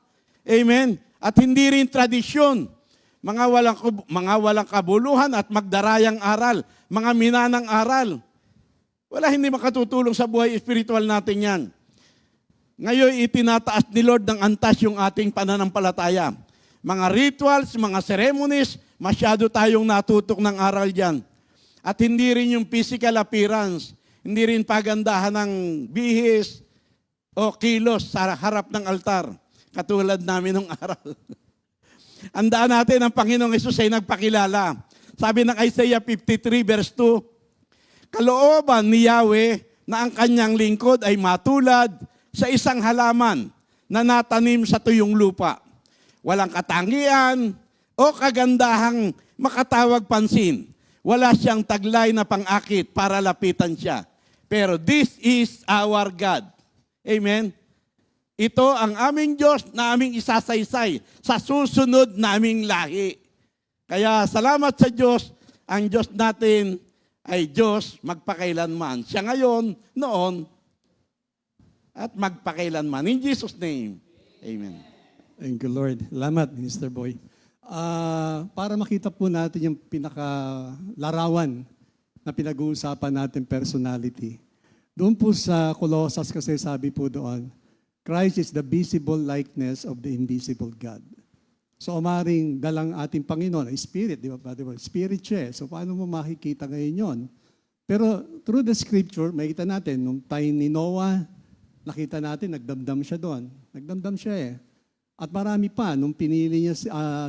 Amen? At hindi rin tradisyon. Mga walang kabuluhan at magdarayang aral, mga minanang aral. Wala hindi makatutulong sa buhay espiritual natin yan. Ngayon, itinataas ni Lord ng antas yung ating pananampalataya. Mga rituals, mga ceremonies, masyado tayong natutok ng aral dyan. At hindi rin yung physical appearance, hindi rin pagandahan ng bihis o kilos sa harap ng altar, katulad namin nung aral. Andaan natin ang Panginoong Hesus ay nagpakilala. Sabi ng Isaiah 53 verse 2, kalooban ni Yahweh na ang kanyang lingkod ay matulad sa isang halaman na natanim sa tuyong lupa. Walang katangian o kagandahang makatawag pansin. Wala siyang taglay na pang-akit para lapitan siya. Pero this is our God. Amen? Ito ang aming Diyos na aming isasaysay sa susunod naming lahi. Kaya salamat sa Diyos, ang Diyos natin ay Diyos magpakailanman. Siya ngayon, noon, at magpakailanman. In Jesus' name, amen. Thank you, Lord. Salamat, Minister Boy. Para makita po natin yung pinakalarawan na pinag-uusapan natin personality. Doon po sa Colossus kasi sabi po doon, Christ is the visible likeness of the invisible God. So, umaring dalang ating Panginoon, ay Spirit, di ba? Spirit siya. So, paano mo makikita ngayon yon? Pero, through the Scripture, makita natin, nung time ni Noah, nakita natin, nagdamdam siya doon. Nagdamdam siya eh. At marami pa, nung pinili niya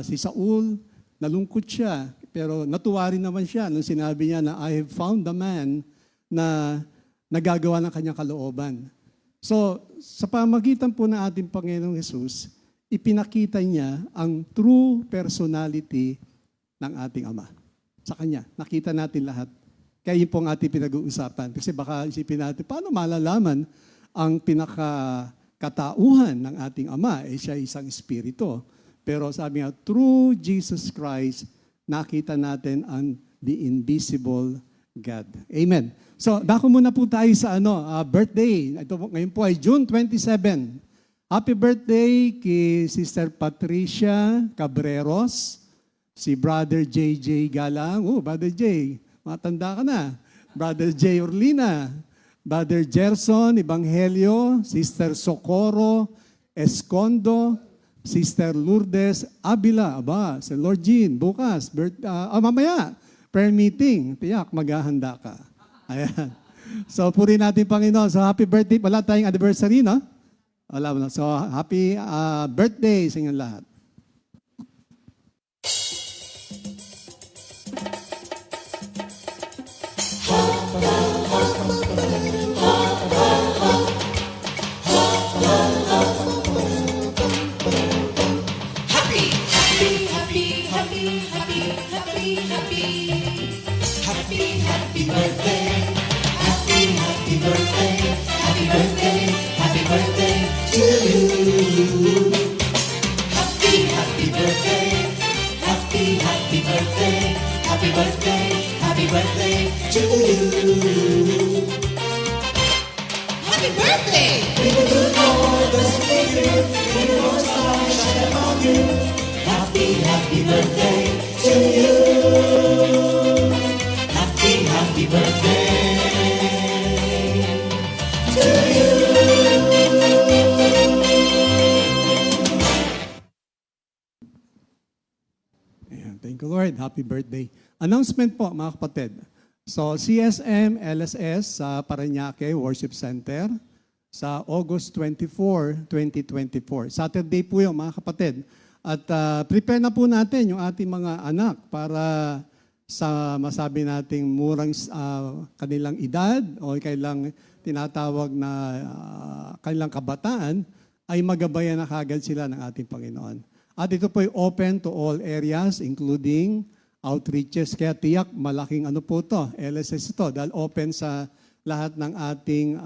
si Saul, nalungkot siya. Pero natuwa rin naman siya nung sinabi niya na, I have found the man na nagagawa ng kanyang kalooban. So, sa pamagitan po ng ating Panginoong Hesus, ipinakita niya ang true personality ng ating Ama. Sa Kanya, nakita natin lahat. Kaya yun po ang ating pinag-uusapan. Kasi baka isipin natin, paano malalaman ang pinakakatauhan ng ating Ama? Siya isang espiritu. Pero sabi nga, through Jesus Christ, nakita natin ang the invisible God. Amen. So, dako muna po tayo sa birthday. Ito po, ngayon po ay June 27. Happy birthday kay Sister Patricia Cabreros, si Brother JJ Galang. Oh, Brother J, matanda ka na. Brother J Orlina, Brother Gerson Evangelio, Sister Socorro Escondo, Sister Lourdes Abila. Aba, si Lord Jean, bukas, mamaya, prayer meeting. Tiyak, maghahanda ka. Ayan. So, puri natin Panginoon. So, happy birthday. Wala tayong anniversary, no? Wala mo. So, happy birthday sa inyong lahat. Ayan, thank you, Lord. Happy birthday. Announcement po, mga kapatid. So, CSM LSS sa Parañaque Worship Center sa August 24, 2024. Saturday po yun, mga kapatid. At prepare na po natin yung ating mga anak para sa masabi nating murang kanilang edad o kailang tinatawag na kanilang kabataan ay magabayan na kagad sila ng ating Panginoon. At ito po ay open to all areas including outreaches. Kaya tiyak malaking po to, LSS ito, dahil open sa lahat ng ating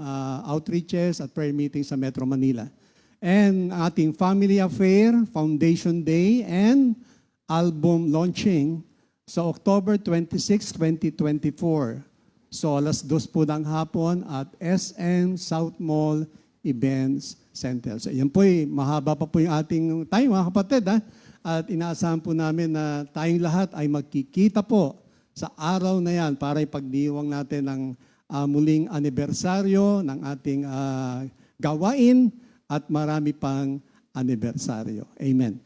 outreaches at prayer meetings sa Metro Manila. And ating Family Affair, Foundation Day, and album launching sa October 26, 2024. So alas 2 po ng hapon at SM South Mall Events Center. So yan po mahaba pa po yung ating time, mga kapatid. At inaasahan po namin na tayong lahat ay magkikita po sa araw na yan para ipagdiwang natin ng muling anibersaryo ng ating gawain at marami pang anibersaryo. Amen.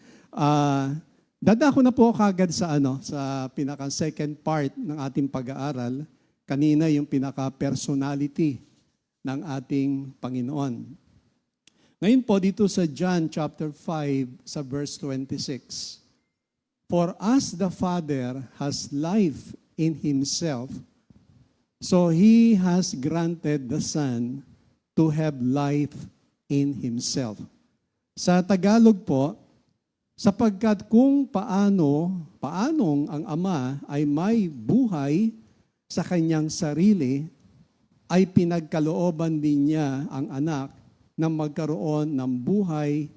Dadako na po kagad sa sa pinaka second part ng ating pag-aaral. Kanina yung pinaka personality ng ating Panginoon. Ngayon po dito sa John chapter 5 sa verse 26. For as the Father has life in himself, so he has granted the Son to have life in himself. Sa Tagalog po, sapagkat kung paanong ang Ama ay may buhay sa kanyang sarili, ay pinagkalooban din niya ang anak na magkaroon ng buhay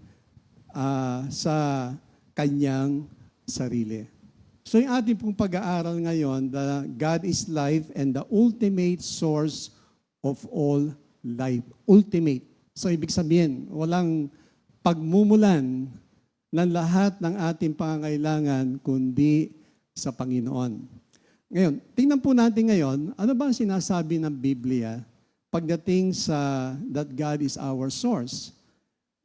sa kanyang sarili. So yung ating pong pag-aaral ngayon, the God is life and the ultimate source of all life. Ultimate. So ibig sabihin, walang pagmumulan ng lahat ng ating pangangailangan kundi sa Panginoon. Ngayon, tingnan po natin ngayon, ano ba ang sinasabi ng Biblia pagdating sa that God is our source?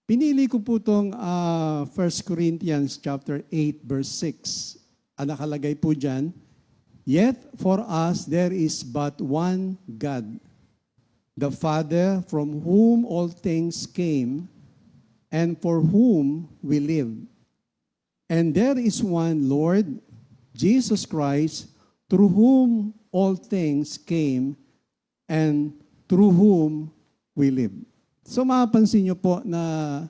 Pinili ko po itong 1 Corinthians chapter 8 verse 6. Ang nakalagay po dyan, yet for us there is but one God, the Father from whom all things came and for whom we live. And there is one Lord, Jesus Christ, through whom all things came and through whom we live. So mapapansin nyo po na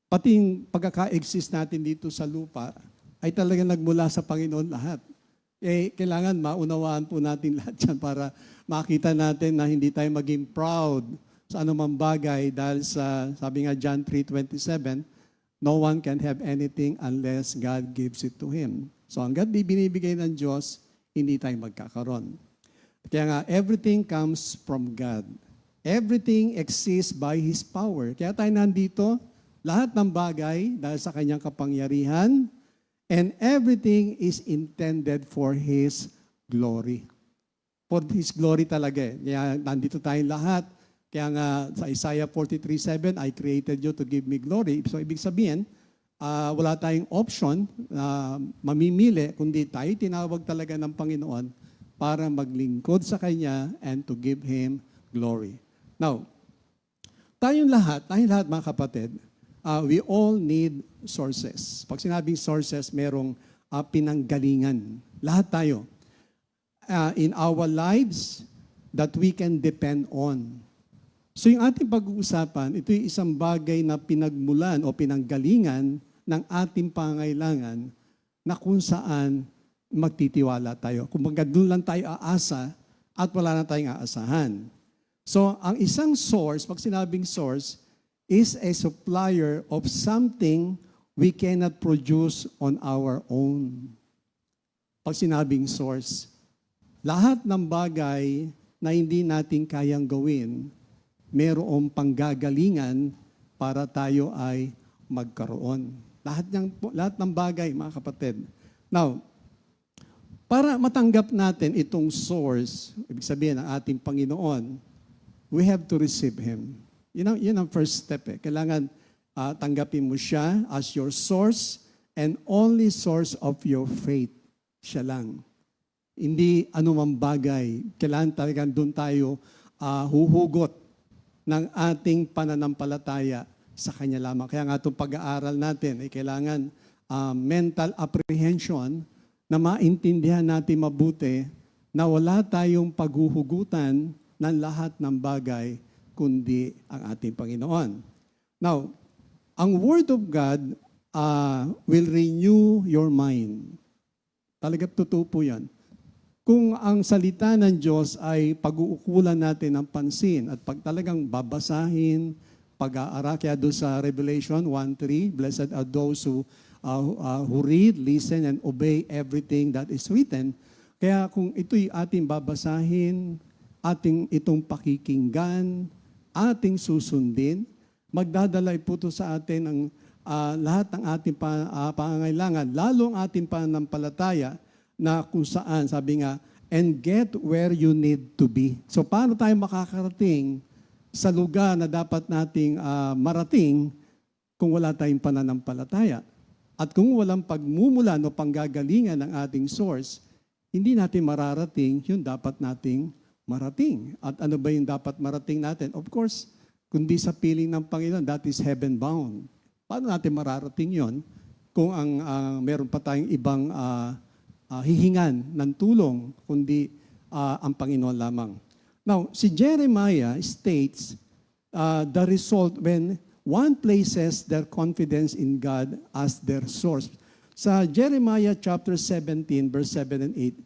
pati yung pagkaka-exist natin dito sa lupa ay talagang nagmula sa Panginoon lahat. Kailangan maunawaan po natin lahat yan para makita natin na hindi tayo maging proud sa anumang bagay dahil sa, sabi nga John 3:27, no one can have anything unless God gives it to him. So hanggat di binibigay ng Diyos, hindi tayo magkakaroon. Kaya nga, everything comes from God. Everything exists by His power. Kaya tayo nandito, lahat ng bagay dahil sa kanyang kapangyarihan, and everything is intended for His glory. For His glory talaga. Kaya nandito tayong lahat. Kaya nga sa Isaiah 43:7, I created you to give me glory. So ibig sabihin, wala tayong option na mamimili, kundi tayo tinawag talaga ng Panginoon para maglingkod sa Kanya and to give Him glory. Now, tayong lahat mga kapatid, we all need sources. Pag sinabing sources, merong pinanggalingan. Lahat tayo. In our lives that we can depend on. So yung ating pag-uusapan, ito yung isang bagay na pinagmulan o pinanggalingan ng ating pangailangan na kung saan magtitiwala tayo. Kung doon lang tayo aasa at wala na tayong aasahan. So ang isang source, pag sinabing source, is a supplier of something we cannot produce on our own. Pag sinabing source, lahat ng bagay na hindi natin kayang gawin, mayroong panggagalingan para tayo ay magkaroon. Lahat ng bagay, mga kapatid. Now, para matanggap natin itong source, ibig sabihin ng ating Panginoon, we have to receive Him. Yun ang first step. Kailangan tanggapin mo siya as your source and only source of your faith. Siya lang. Hindi anumang bagay. Kailangan talagang doon tayo huhugot ng ating pananampalataya sa Kanya lamang. Kaya nga itong pag-aaral natin ay kailangan mental apprehension na maintindihan natin mabuti na wala tayong paghuhugutan ng lahat ng bagay kundi ang ating Panginoon. Now, ang Word of God will renew your mind. Talagang totoo po yan. Kung ang salita ng Diyos ay pag-uukulan natin ng pansin at pag talagang babasahin, pag-aaral, kaya doon sa Revelation 1:3, blessed are those who read, listen, and obey everything that is written. Kaya kung ito'y ating babasahin, ating itong pakikinggan, ating susundin, magdadala po ito sa atin ang lahat ng ating pangangailangan, lalo ang ating pananampalataya, na kung saan, sabi nga, and get where you need to be. So paano tayo makakarating sa lugar na dapat nating marating kung wala tayong pananampalataya? At kung walang pagmumulan o panggagalingan ng ating source, hindi natin mararating yung dapat nating marating. At ano ba yung dapat marating natin? Of course, kundi sa piling ng Panginoon, that is heaven bound. Paano natin mararating yon kung meron pa tayong ibang hihingan ng tulong, kundi ang Panginoon lamang. Now, si Jeremiah states the result when one places their confidence in God as their source. Sa Jeremiah chapter 17, verse 7 and 8,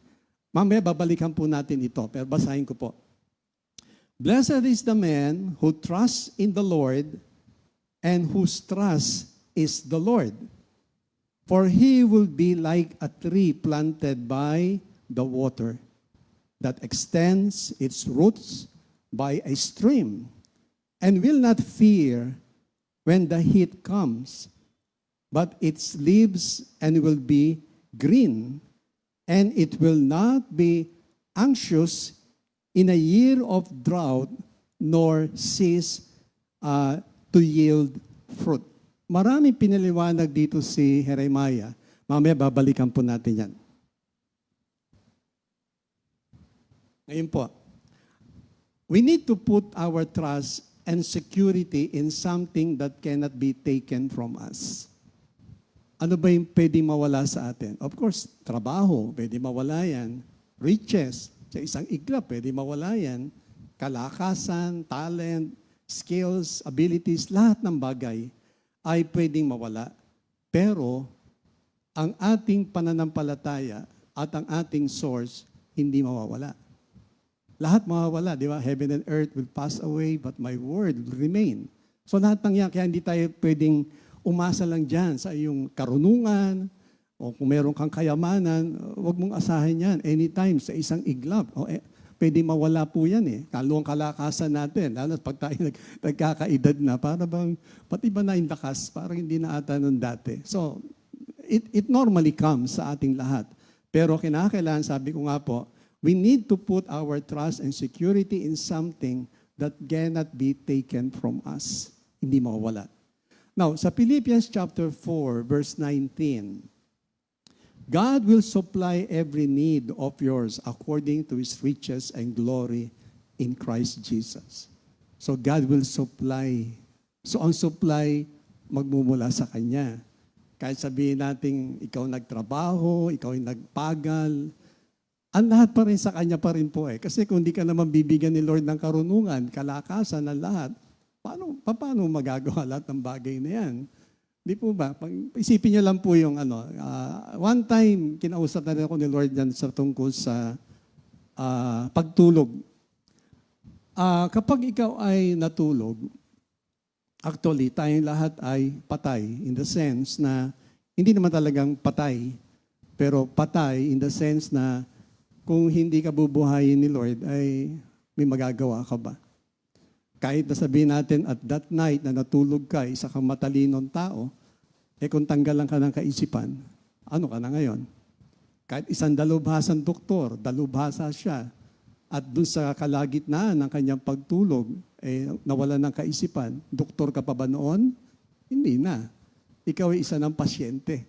mamaya babalikan po natin ito, pero basahin ko po. Blessed is the man who trusts in the Lord and whose trust is the Lord. For he will be like a tree planted by the water that extends its roots by a stream and will not fear when the heat comes, but its leaves and will be green, and it will not be anxious in a year of drought, nor cease to yield fruit. Maraming pinaliwanag dito si Jeremiah. Mamaya babalikan po natin yan. Ngayon po, we need to put our trust and security in something that cannot be taken from us. Ano ba yung pwedeng mawala sa atin? Of course, trabaho, pwede mawala yan. Riches, sa isang iglap, pwede mawala yan. Kalakasan, talent, skills, abilities, lahat ng bagay ay pwedeng mawala. Pero, ang ating pananampalataya at ang ating source, hindi mawawala. Lahat mawawala, di ba? Heaven and earth will pass away, but my word will remain. So lahat ng yan, kaya hindi tayo pwedeng umasa lang dyan sa iyong karunungan, o kung meron kang kayamanan, huwag mong asahin yan anytime sa isang iglap. pwede mawala po yan eh. Kalong kalakasan natin, lalo pag tayo nagkakaedad na, para bang, pati ba na yung lakas, parang hindi na ata nung dati. So, it normally comes sa ating lahat. Pero kinakailangan, sabi ko nga po, we need to put our trust and security in something that cannot be taken from us. Hindi mawawala. Now, sa Philippians chapter 4, verse 19, God will supply every need of yours according to His riches and glory in Christ Jesus. So God will supply. So ang supply, magmumula sa Kanya. Kahit sabihin natin, ikaw nagtrabaho, ikaw ay nagpagal, ang lahat pa rin sa Kanya pa rin po eh. Kasi kung di ka naman bibigyan ni Lord ng karunungan, kalakasan ng lahat, paano magagawa lahat ng bagay na yan? Di po ba? Isipin niyo lang po yung one time, kinausap na rin ako ni Lord yan sa tungkol sa pagtulog. Kapag ikaw ay natulog, actually, tayong lahat ay patay in the sense na, hindi naman talagang patay, pero patay in the sense na kung hindi ka bubuhayin ni Lord, ay may magagawa ka ba? Kahit nasabihin natin at that night na natulog ka, isa kang matalinong tao, kung tanggalan ka ng kaisipan, ano ka na ngayon? Kahit isang dalubhasang doktor, dalubhasa siya, at dun sa kalagitnaan ng kanyang pagtulog, nawala ng kaisipan, doktor ka pa ba noon? Hindi na. Ikaw ay isa ng pasyente.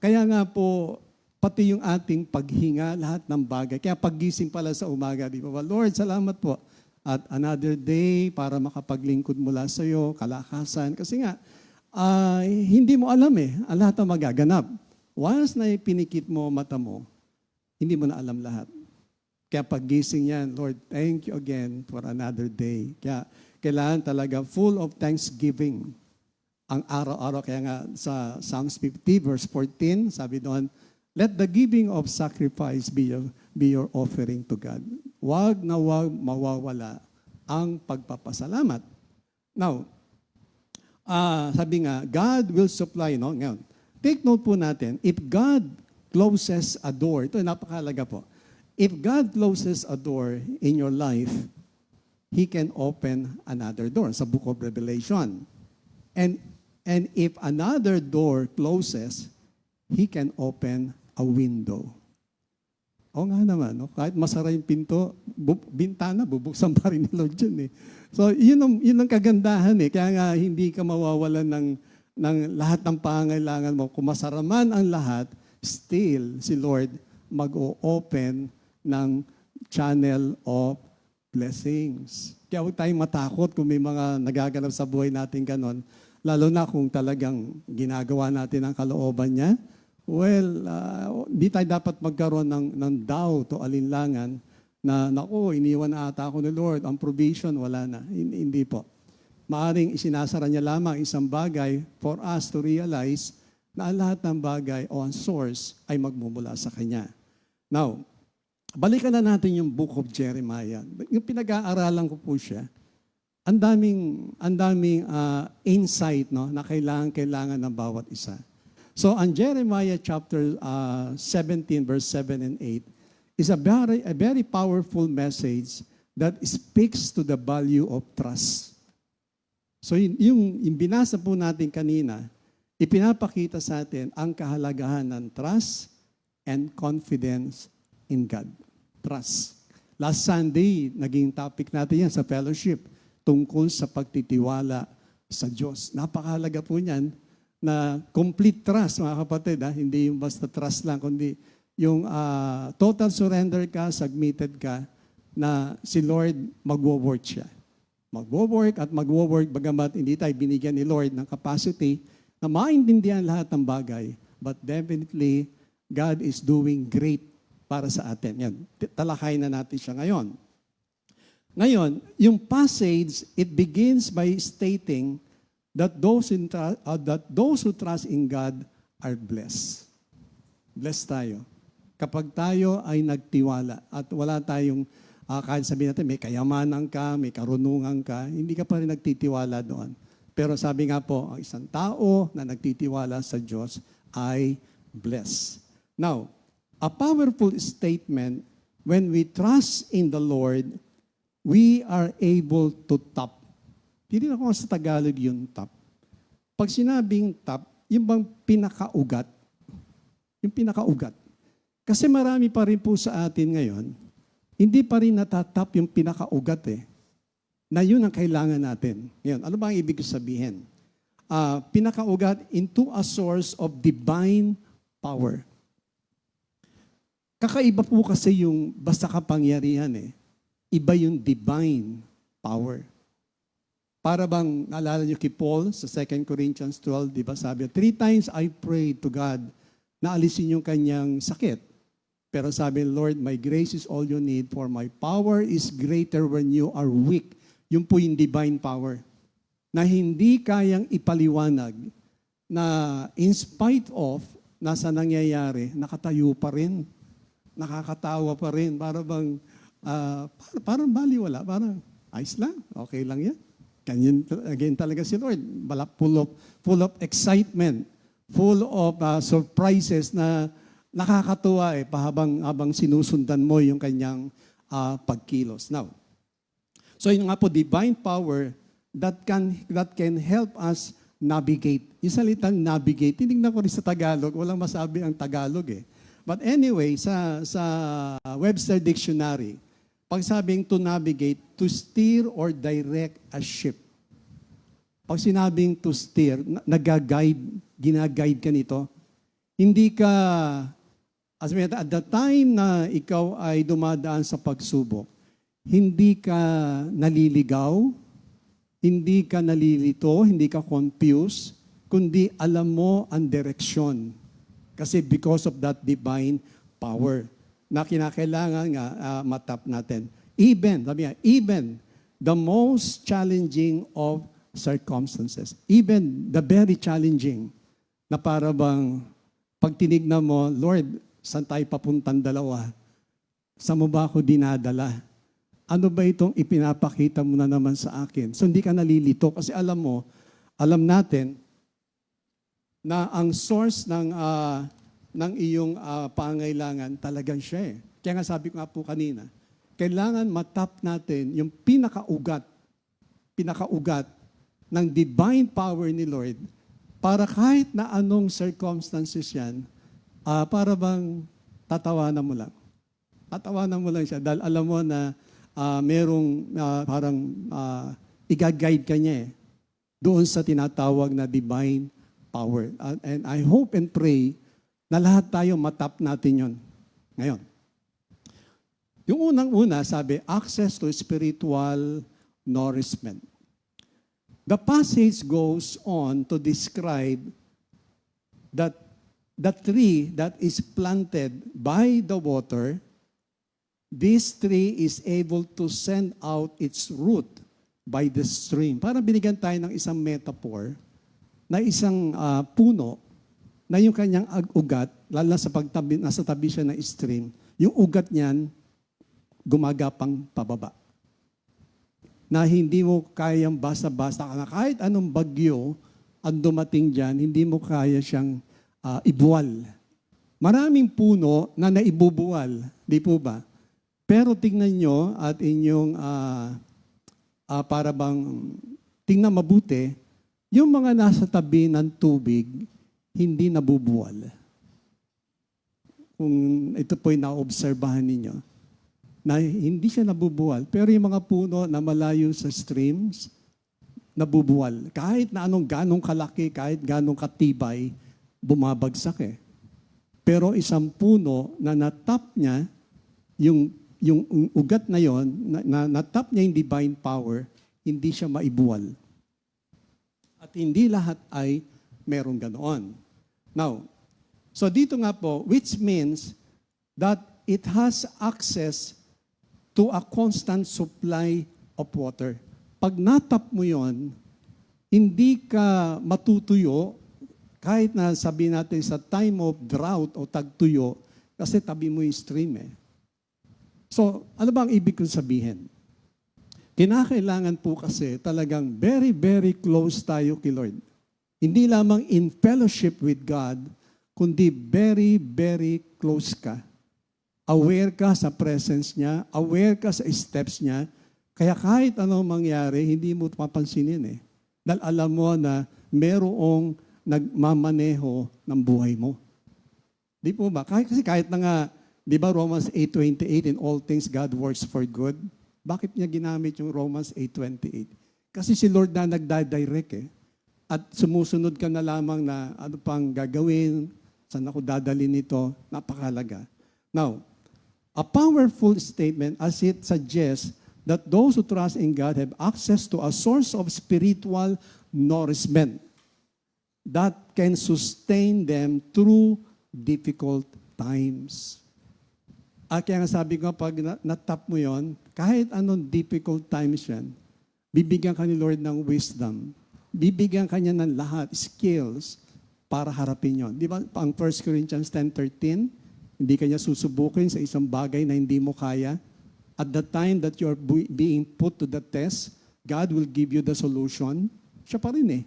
Kaya nga po, pati yung ating paghinga, lahat ng bagay. Kaya paggising pala sa umaga, di ba? Lord, salamat po. At another day para makapaglingkod mula sa iyo, kalakasan. Kasi nga, hindi mo alam ang lahat ng magaganap. Once na pinikit mo mata mo, hindi mo na alam lahat. Kaya paggising yan, Lord, thank you again for another day. Kaya kailangan talaga full of thanksgiving ang araw-araw. Kaya nga sa Psalms 50 verse 14, sabi doon, let the giving of sacrifice be your offering to God. Wag na wag mawawala ang pagpapasalamat. Now, sabi nga, God will supply, no? Ngayon, take note po natin, if God closes a door, ito napakahalaga po, if God closes a door in your life, He can open another door sa book of Revelation. And if another door closes, He can open a window. O nga naman, no? Kahit masara yung pinto, bintana, bubuksan pa rin ni Lord yun eh. So, yun ang kagandahan eh. Kaya nga, hindi ka mawawalan ng lahat ng pangailangan mo. Kung masara man ang lahat, still, si Lord mag-o-open ng channel of blessings. Kaya huwag tayong matakot kung may mga nagaganap sa buhay natin ganon. Lalo na kung talagang ginagawa natin ang kalooban niya. Well, di tayo dapat magkaroon ng doubt o alinlangan na, naku, iniwan na ata ako ni Lord, ang provision, wala na. Hindi po. Maaring isinasara niya lamang isang bagay for us to realize na ang lahat ng bagay o ang source ay magmumula sa Kanya. Now, balikan na natin yung book of Jeremiah. Yung pinag-aaralan ko po siya, ang daming insight no, na kailangan ng bawat isa. So, on Jeremiah chapter 17, verse 7 and 8, is a very powerful message that speaks to the value of trust. So, yung binasa po natin kanina, ipinapakita sa atin ang kahalagahan ng trust and confidence in God. Trust. Last Sunday, naging topic natin yan sa fellowship tungkol sa pagtitiwala sa Diyos. Napakahalaga po niyan na complete trust, mga kapatid. Hindi yung basta trust lang, kundi yung total surrender ka, submitted ka, na si Lord magwo-work siya. Magwo-work at magwo-work, bagamat hindi tayo binigyan ni Lord ng capacity na maintindihan lahat ng bagay. But definitely, God is doing great para sa atin. Yan, talakay na natin siya ngayon. Ngayon, yung passage, it begins by stating that those who trust in God are blessed. Blessed tayo. Kapag tayo ay nagtiwala at wala tayong, kahit sabihin natin, may kayamanan ka, may karunungan ka, hindi ka pa rin nagtitiwala doon. Pero sabi nga po, ang isang tao na nagtitiwala sa Diyos ay blessed. Now, a powerful statement when we trust in the Lord, we are able to tap. Hindi na kung sa Tagalog yung tap. Pag sinabing tap, yung bang pinakaugat, yung pinakaugat. Kasi marami pa rin po sa atin ngayon, hindi pa rin natatap yung pinakaugat na yun ang kailangan natin. Ngayon, ano ba ang ibig sabihin? Pinakaugat into a source of divine power. Kakaiba po kasi yung basta kapangyarihan Iba yung divine power. Para bang, naalala niyo kay Paul sa 2 Corinthians 12, di ba sabi, 3 times I prayed to God na alisin yung kanyang sakit. Pero sabi, Lord, my grace is all you need, for my power is greater when you are weak. Yun po yung divine power. Na hindi kayang ipaliwanag na in spite of nasa nangyayari, nakatayo pa rin. Nakakatawa pa rin. Para bang, parang baliwala. Parang, ayos lang, okay lang yan. Ganyan, again talaga si Lord. Full of excitement. Full of surprises na nakakatuwa habang sinusundan mo yung kanyang pagkilos. Now, so yun nga po, divine power that can help us navigate. Yung salitang navigate, tinignan ko rin sa Tagalog, walang masabi ang Tagalog But anyway, sa Webster Dictionary, pag sabing to navigate, to steer or direct a ship. Pag sinabing to steer, ginaguide ka nito, hindi ka, at the time na ikaw ay dumadaan sa pagsubok, hindi ka naliligaw, hindi ka nalilito, hindi ka confused, kundi alam mo ang direksyon. Kasi because of that divine power na kinakailangan nga matap natin. Even the most challenging of circumstances, even the very challenging, na para bang pag tinignan mo, Lord, saan tayo papuntang dalawa? Saan mo ba ako dinadala? Ano ba itong ipinapakita mo na naman sa akin? So hindi ka nalilito kasi alam natin na ang source ng iyong pangailangan talagang siya Kaya nga sabi ko nga po kanina, kailangan matap natin yung pinakaugat ng divine power ni Lord para kahit na anong circumstances yan, para bang tatawanan mo lang. Tatawanan mo lang siya dahil alam mo na merong parang i-guide ka niya doon sa tinatawag na divine power. And I hope and pray na lahat tayo matap natin yon ngayon. Yung unang-una, sabi, access to spiritual nourishment. The passage goes on to describe that the tree that is planted by the water, this tree is able to send out its root by the stream. Parang binigyan tayo ng isang metaphor na isang puno na yung kanyang ugat, lalo na nasa tabi siya ng stream, yung ugat niyan gumagapang pababa. Na hindi mo kayang basta-basta, kahit anong bagyo ang dumating dyan, hindi mo kaya siyang ibuwal. Maraming puno na naibubuwal, di po ba? Pero tingnan nyo at inyong para bang tingnan mabuti, yung mga nasa tabi ng tubig, hindi nabubuwal. Kung ito po'y naobserbahan ninyo, na hindi siya nabubuwal. Pero yung mga puno na malayo sa streams, nabubuwal. Kahit na ganong kalaki, kahit ganong katibay, bumabagsak Pero isang puno na natap niya, yung ugat na yon, na natap niya yung divine power, hindi siya maibuwal. At hindi lahat ay merong ganoon. Now, so dito nga po, which means that it has access to a constant supply of water. Pag natap mo yon, hindi ka matutuyo kahit na sabihin natin sa time of drought o tagtuyo kasi tabi mo yung stream So, ano ba ang ibig kong sabihin? Kinakailangan po kasi talagang very, very close tayo kay Lord. Hindi lamang in fellowship with God, kundi very, very close ka Aware ka sa presence niya, aware ka sa steps niya, kaya kahit anong mangyari, hindi mo papansinin eh. Dahil alam mo na merong nagmamaneho ng buhay mo. Di po ba? Kasi kahit na nga, di ba Romans 8:28, in all things God works for good. Bakit niya ginamit yung Romans 8:28? Kasi si Lord na nagdadirect eh. At sumusunod ka na lamang na ano pang gagawin, saan ako dadalhin nito, napakalaga. Now, a powerful statement as it suggests that those who trust in God have access to a source of spiritual nourishment that can sustain them through difficult times. Kaya nga sabi ko, pag natap mo yon, kahit anong difficult times yan, bibigyan ka ni Lord ng wisdom. Bibigyan ka niya ng lahat, skills, para harapin yon. Di ba, ang 1 Corinthians 10:13, hindi ka niya susubukin sa isang bagay na hindi mo kaya. At the time that you're being put to the test, God will give you the solution. Siya pa rin eh.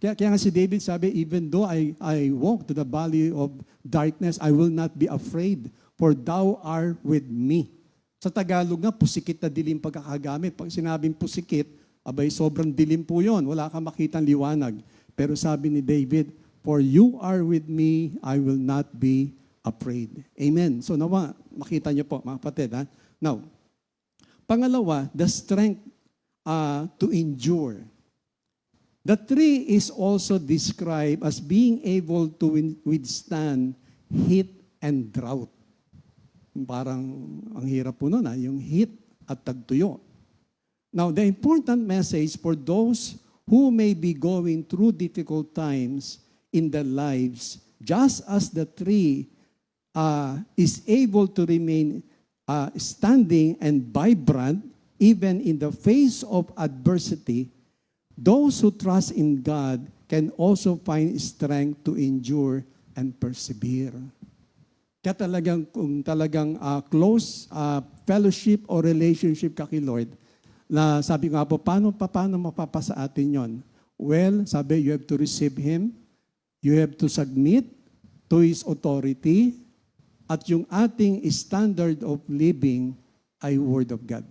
Kaya nga si David sabi, even though I walk to the valley of darkness, I will not be afraid, for thou art with me. Sa Tagalog nga, pusikit na dilim pagkakagamit. Pag sinabing pusikit, abay sobrang dilim po yun. Wala kang makitang liwanag. Pero sabi ni David, for you are with me, I will not be afraid. Amen. So nawa, makita niyo po mga kapatid. Ha? Now, pangalawa, the strength to endure. The tree is also described as being able to withstand heat and drought. Parang ang hirap po nun, yung heat at tagtuyo. Now, the important message for those who may be going through difficult times in their lives, just as the tree is able to remain standing and vibrant even in the face of adversity, those who trust in God can also find strength to endure and persevere. Kaya kung talagang close fellowship or relationship ka kay Lord, na sabi nga po, paano mapapasa atin yon? Well, sabi, you have to receive Him, you have to submit to His authority, at yung ating standard of living ay Word of God.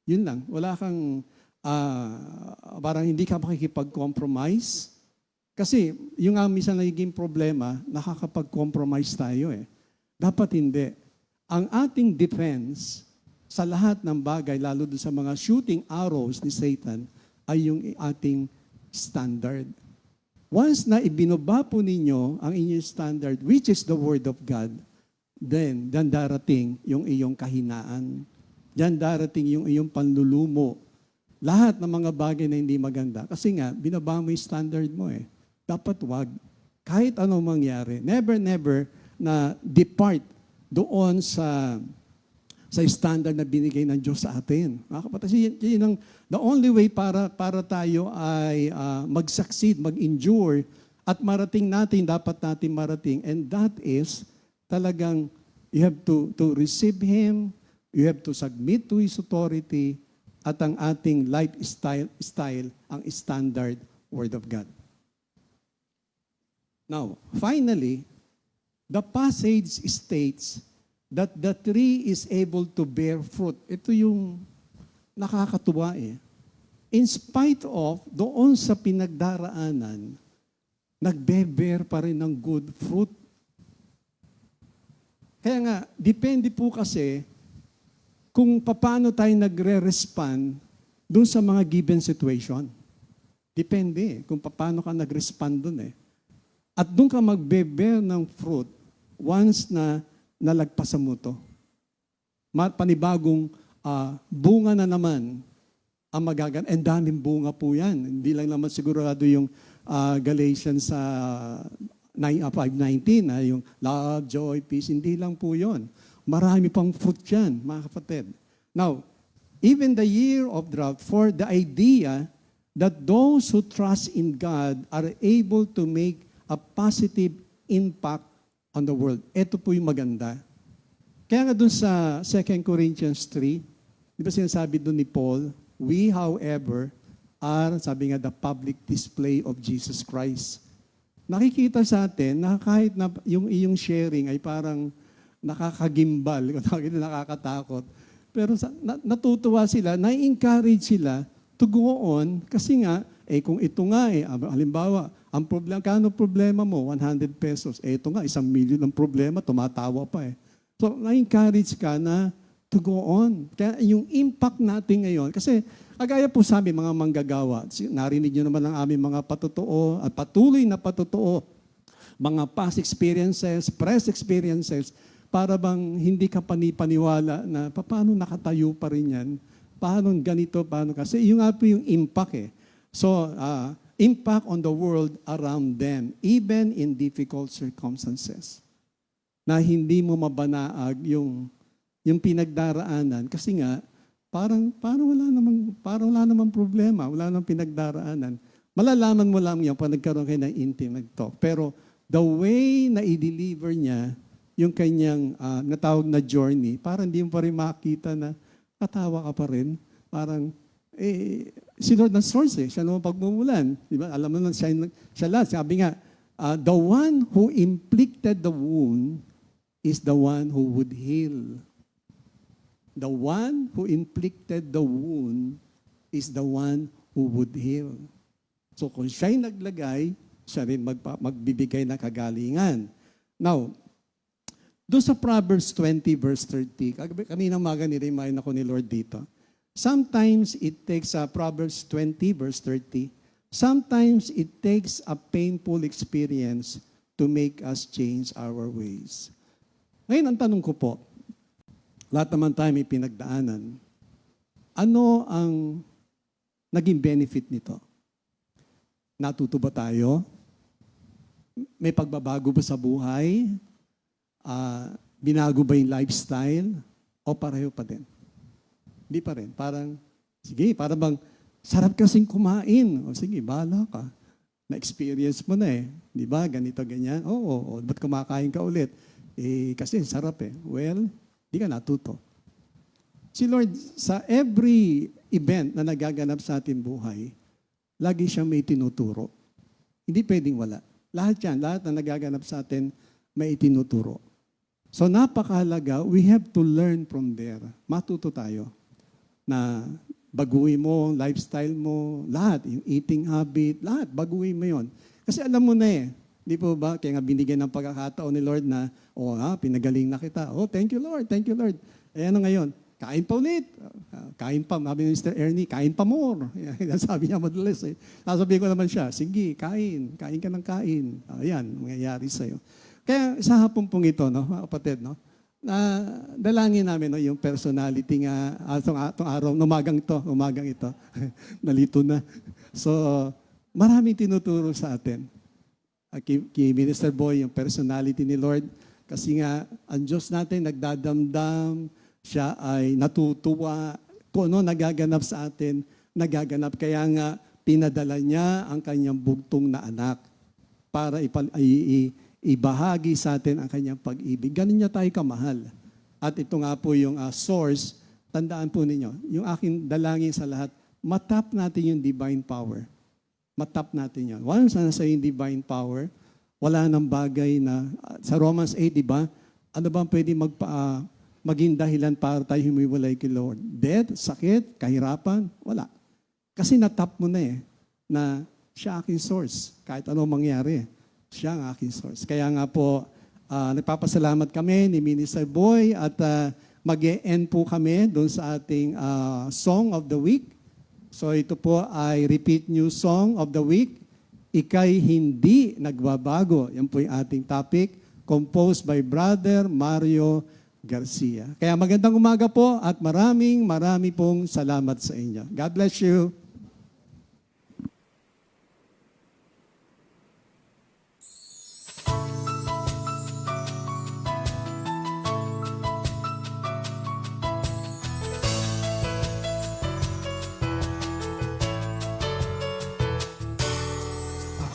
Yun lang. Wala kang, parang hindi ka makikipag-compromise. Kasi yung minsan nagiging problema, nakakapag-compromise tayo eh. Dapat hindi. Ang ating defense sa lahat ng bagay, lalo doon sa mga shooting arrows ni Satan, ay yung ating standard. Once na ibinaba po ninyo ang inyong standard, which is the Word of God, then darating yung iyong kahinaan. Diyan darating yung iyong panlulumo. Lahat ng mga bagay na hindi maganda. Kasi nga, binaba mo yung standard mo eh. Dapat wag. Kahit anong mangyari. Never na depart doon sa standard na binigay ng Diyos sa atin. Mga kapatid, yun ang the only way para tayo ay mag-succeed, mag-endure, at marating natin, dapat natin marating. And that is, talagang you have to receive Him, you have to submit to His authority, at ang ating lifestyle, ang standard Word of God. Now, finally, the passage states that the tree is able to bear fruit. Ito yung nakakatuwa eh. In spite of, doon sa pinagdaraanan, nagbe-bear pa rin ng good fruit. Kaya nga, depende po kasi kung paano tayo nagre-respond doon sa mga given situation. Depende kung paano ka nag-respond doon eh. At doon ka magbe-bear ng fruit once na nalagpasan mo to. Panibagong bunga na naman ang magaganda. And daming bunga po yan. Hindi lang naman sigurado yung Galatians 5:19, yung love, joy, peace. Hindi lang po yon. Marami pang fruit yan, mga kapatid. Now, even the year of drought, for the idea that those who trust in God are able to make a positive impact on the world. Ito po yung maganda. Kaya nga dun sa 2 Corinthians 3, di ba sinasabi dun ni Paul, we, however, are, sabi nga, the public display of Jesus Christ. Nakikita sa atin na kahit na yung iyong sharing ay parang nakakagimbal, kung tawagin na nakakatakot. Pero natutuwa sila, na-encourage sila to go on kasi nga, kung ito nga halimbawa, ang problema, kano problema mo? 100 pesos. Ito nga, 1,000,000 ang problema, tumatawa pa eh. So, na-encourage ka na to go on. Kaya yung impact natin ngayon, kasi kagaya po sa amin mga manggagawa, narinig nyo naman ang aming mga patotoo at patuloy na patotoo, mga past experiences, press experiences, para bang hindi ka panipaniwala na paano nakatayo pa rin yan, paano ganito, paano kasi yung nga po yung impact eh. So, impact on the world around them, even in difficult circumstances. Na hindi mo mabanaag yung pinagdaraanan kasi nga parang wala namang problema, wala namang pinagdaraanan. Malalaman mo lang yan pag nagkaroon kayo ng intimate talk. Pero the way na i-deliver niya yung kanyang natawag na journey, parang hindi mo pa rin makita na katawa ka pa rin. Parang, si Lord ng source siya naman pagmumulan. Diba? Alam mo naman, siya lang. Sabi nga, the one who inflicted the wound is the one who would heal. The one who inflicted the wound is the one who would heal. So kung siya'y naglagay, siya rin magbibigay ng kagalingan. Now, doon sa Proverbs 20 verse 30, kanina umaga ni-remind ako ni Lord dito. Sometimes it takes Proverbs 20 verse 30, sometimes it takes a painful experience to make us change our ways. Ngayon, ang tanong ko po, lahat naman tayo may pinagdaanan. Ano ang naging benefit nito? Natuto ba tayo? May pagbabago ba sa buhay? Binago ba yung lifestyle? O pareho pa din? Hindi pa rin. Parang, sige, parang bang, sarap kasing kumain. O sige, bahala ka. Na-experience mo na eh. Di ba? Ganito, ganyan. Oo, ba't kumakain ka ulit? Kasi sarap eh. Well, di ka natuto. Si Lord, sa every event na nagaganap sa ating buhay, lagi siyang may tinuturo. Hindi pwedeng wala. Lahat yan, lahat na nagaganap sa atin, may itinuturo. So napakahalaga, we have to learn from there. Matuto tayo na baguhin mo, lifestyle mo, lahat, yung eating habit, lahat, baguhin mo yon. Kasi alam mo na eh, di po ba? Kaya nga binigyan ng pagkakataon ni Lord na, pinagaling na kita. Thank you Lord, thank you Lord. Ano ngayon? Kain pa ulit. Kain pa, sabi ni Mr. Ernie, kain pa more. Sabi niya madalas eh. Sasabihin ko naman siya, sige, kain ka ng kain. Ayan, mangyayari sa'yo. Kaya sa hapon pong ito, no, mga kapatid, no, na dalangin namin no, yung personality nga, itong araw, umagang ito, nalito na. So, maraming tinuturo sa atin. Kay Minister Boy, yung personality ni Lord, kasi nga, ang Diyos natin nagdadamdam, siya ay natutuwa, kung ano nagaganap sa atin, nagaganap. Kaya nga, pinadala niya ang kanyang bugtong na anak para ibahagi sa atin ang kanyang pag-ibig. Ganun niya tayo kamahal. At ito nga po yung source, tandaan po ninyo, yung aking dalangin sa lahat, matap natin yung divine power. Matap natin yun. Once na nasa yung divine power, wala nang bagay na, sa Romans 8, di ba? Ano ba pwede maging dahilan para tayo humiwalay kay Lord? Death, sakit, kahirapan, wala. Kasi natap mo na eh, na siya aking source. Kahit anong mangyari, siya ang aking source. Kaya nga po, nagpapasalamat kami ni Minister Boy at mag-e-end po kami doon sa ating Song of the Week. So ito po ay repeat new Song of the Week. Ika'y hindi nagbabago. Yan po yung ating topic. Composed by Brother Mario Garcia. Kaya magandang umaga po at marami pong salamat sa inyo. God bless you.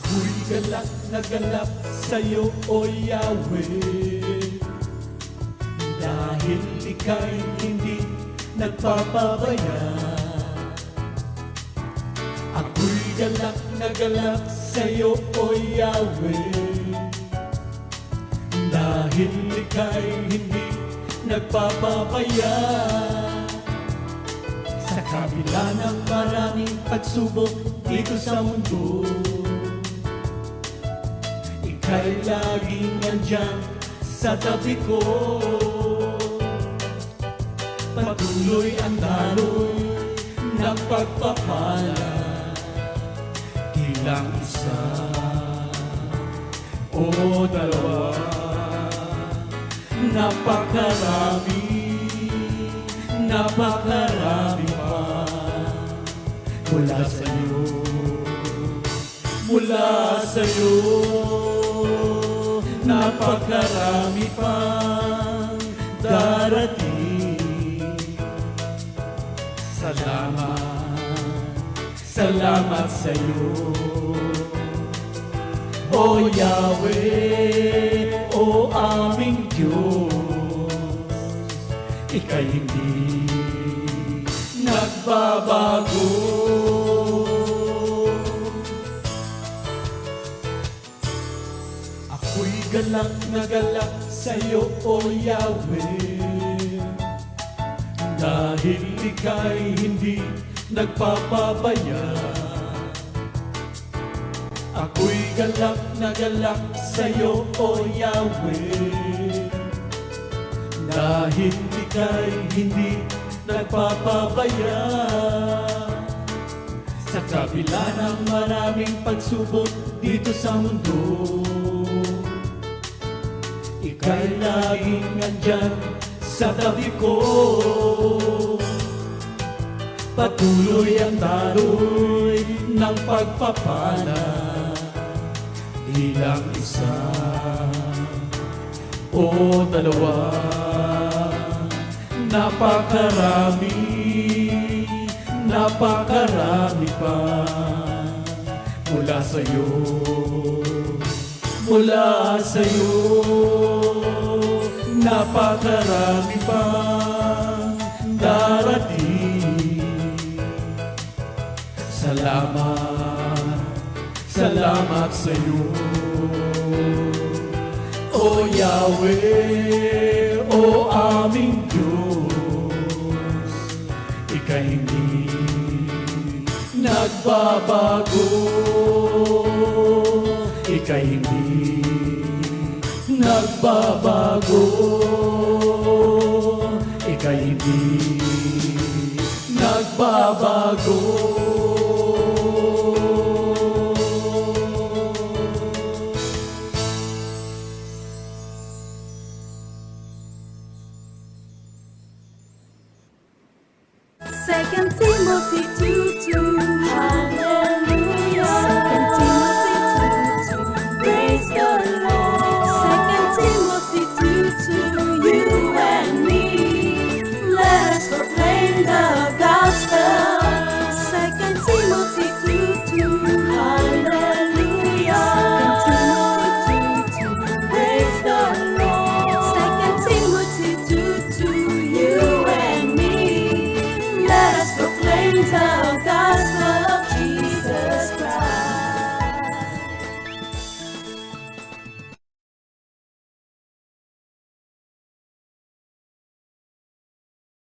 Ako'y galak na galak sa'yo, O Yahweh, dahil ika'y hindi nagpapabaya. Ako'y galak na galak sa'yo, O Yahweh, dahil ika'y hindi nagpapapaya. Sa kabila ng maraming pagsubok dito sa mundo, ika'y laging nandyan sa tabi ko. Patuloy ang daloy ng pagpapala, ilang isa o dalawa, napakarami, napakarami pa mula sa'yo, mula sa'yo, napakarami pang darating. Salamat, salamat sa'yo, O Yahweh, O aming Diyos. Ika'y hindi nagbabago. Ako'y galak na galak sa'yo, O Yahweh, dahil ika'y hindi nagpapabaya. Ako'y galak na galak sa'yo, O Yahweh, dahil ika'y hindi nagpapabaya. Sa kabila ng maraming pagsubok dito sa mundo, ika'y laging nandyan sa tabi ko. Patuloy ang daloy ng pagpapala, ilang isa o dalawa, napakarami, napakarami pa mula sa'yo, mula sa'yo, napakarami pa darating. Salamat, salamat sa'yo, O Yahweh, O aming Diyos. Ika'y hindi nagbabago, ika'y hindi nagbabago, ika'y hindi nagbabago. Second Timothy 2:2, hallelujah. Second Timothy 2:2, praise the Lord. Second Timothy 2:2, you and me, let us proclaim the gospel. Second Timothy 2:2, hallelujah. Second Timothy 2:2, praise the Lord. Second Timothy 2:2, you and me, let us proclaim the gospel.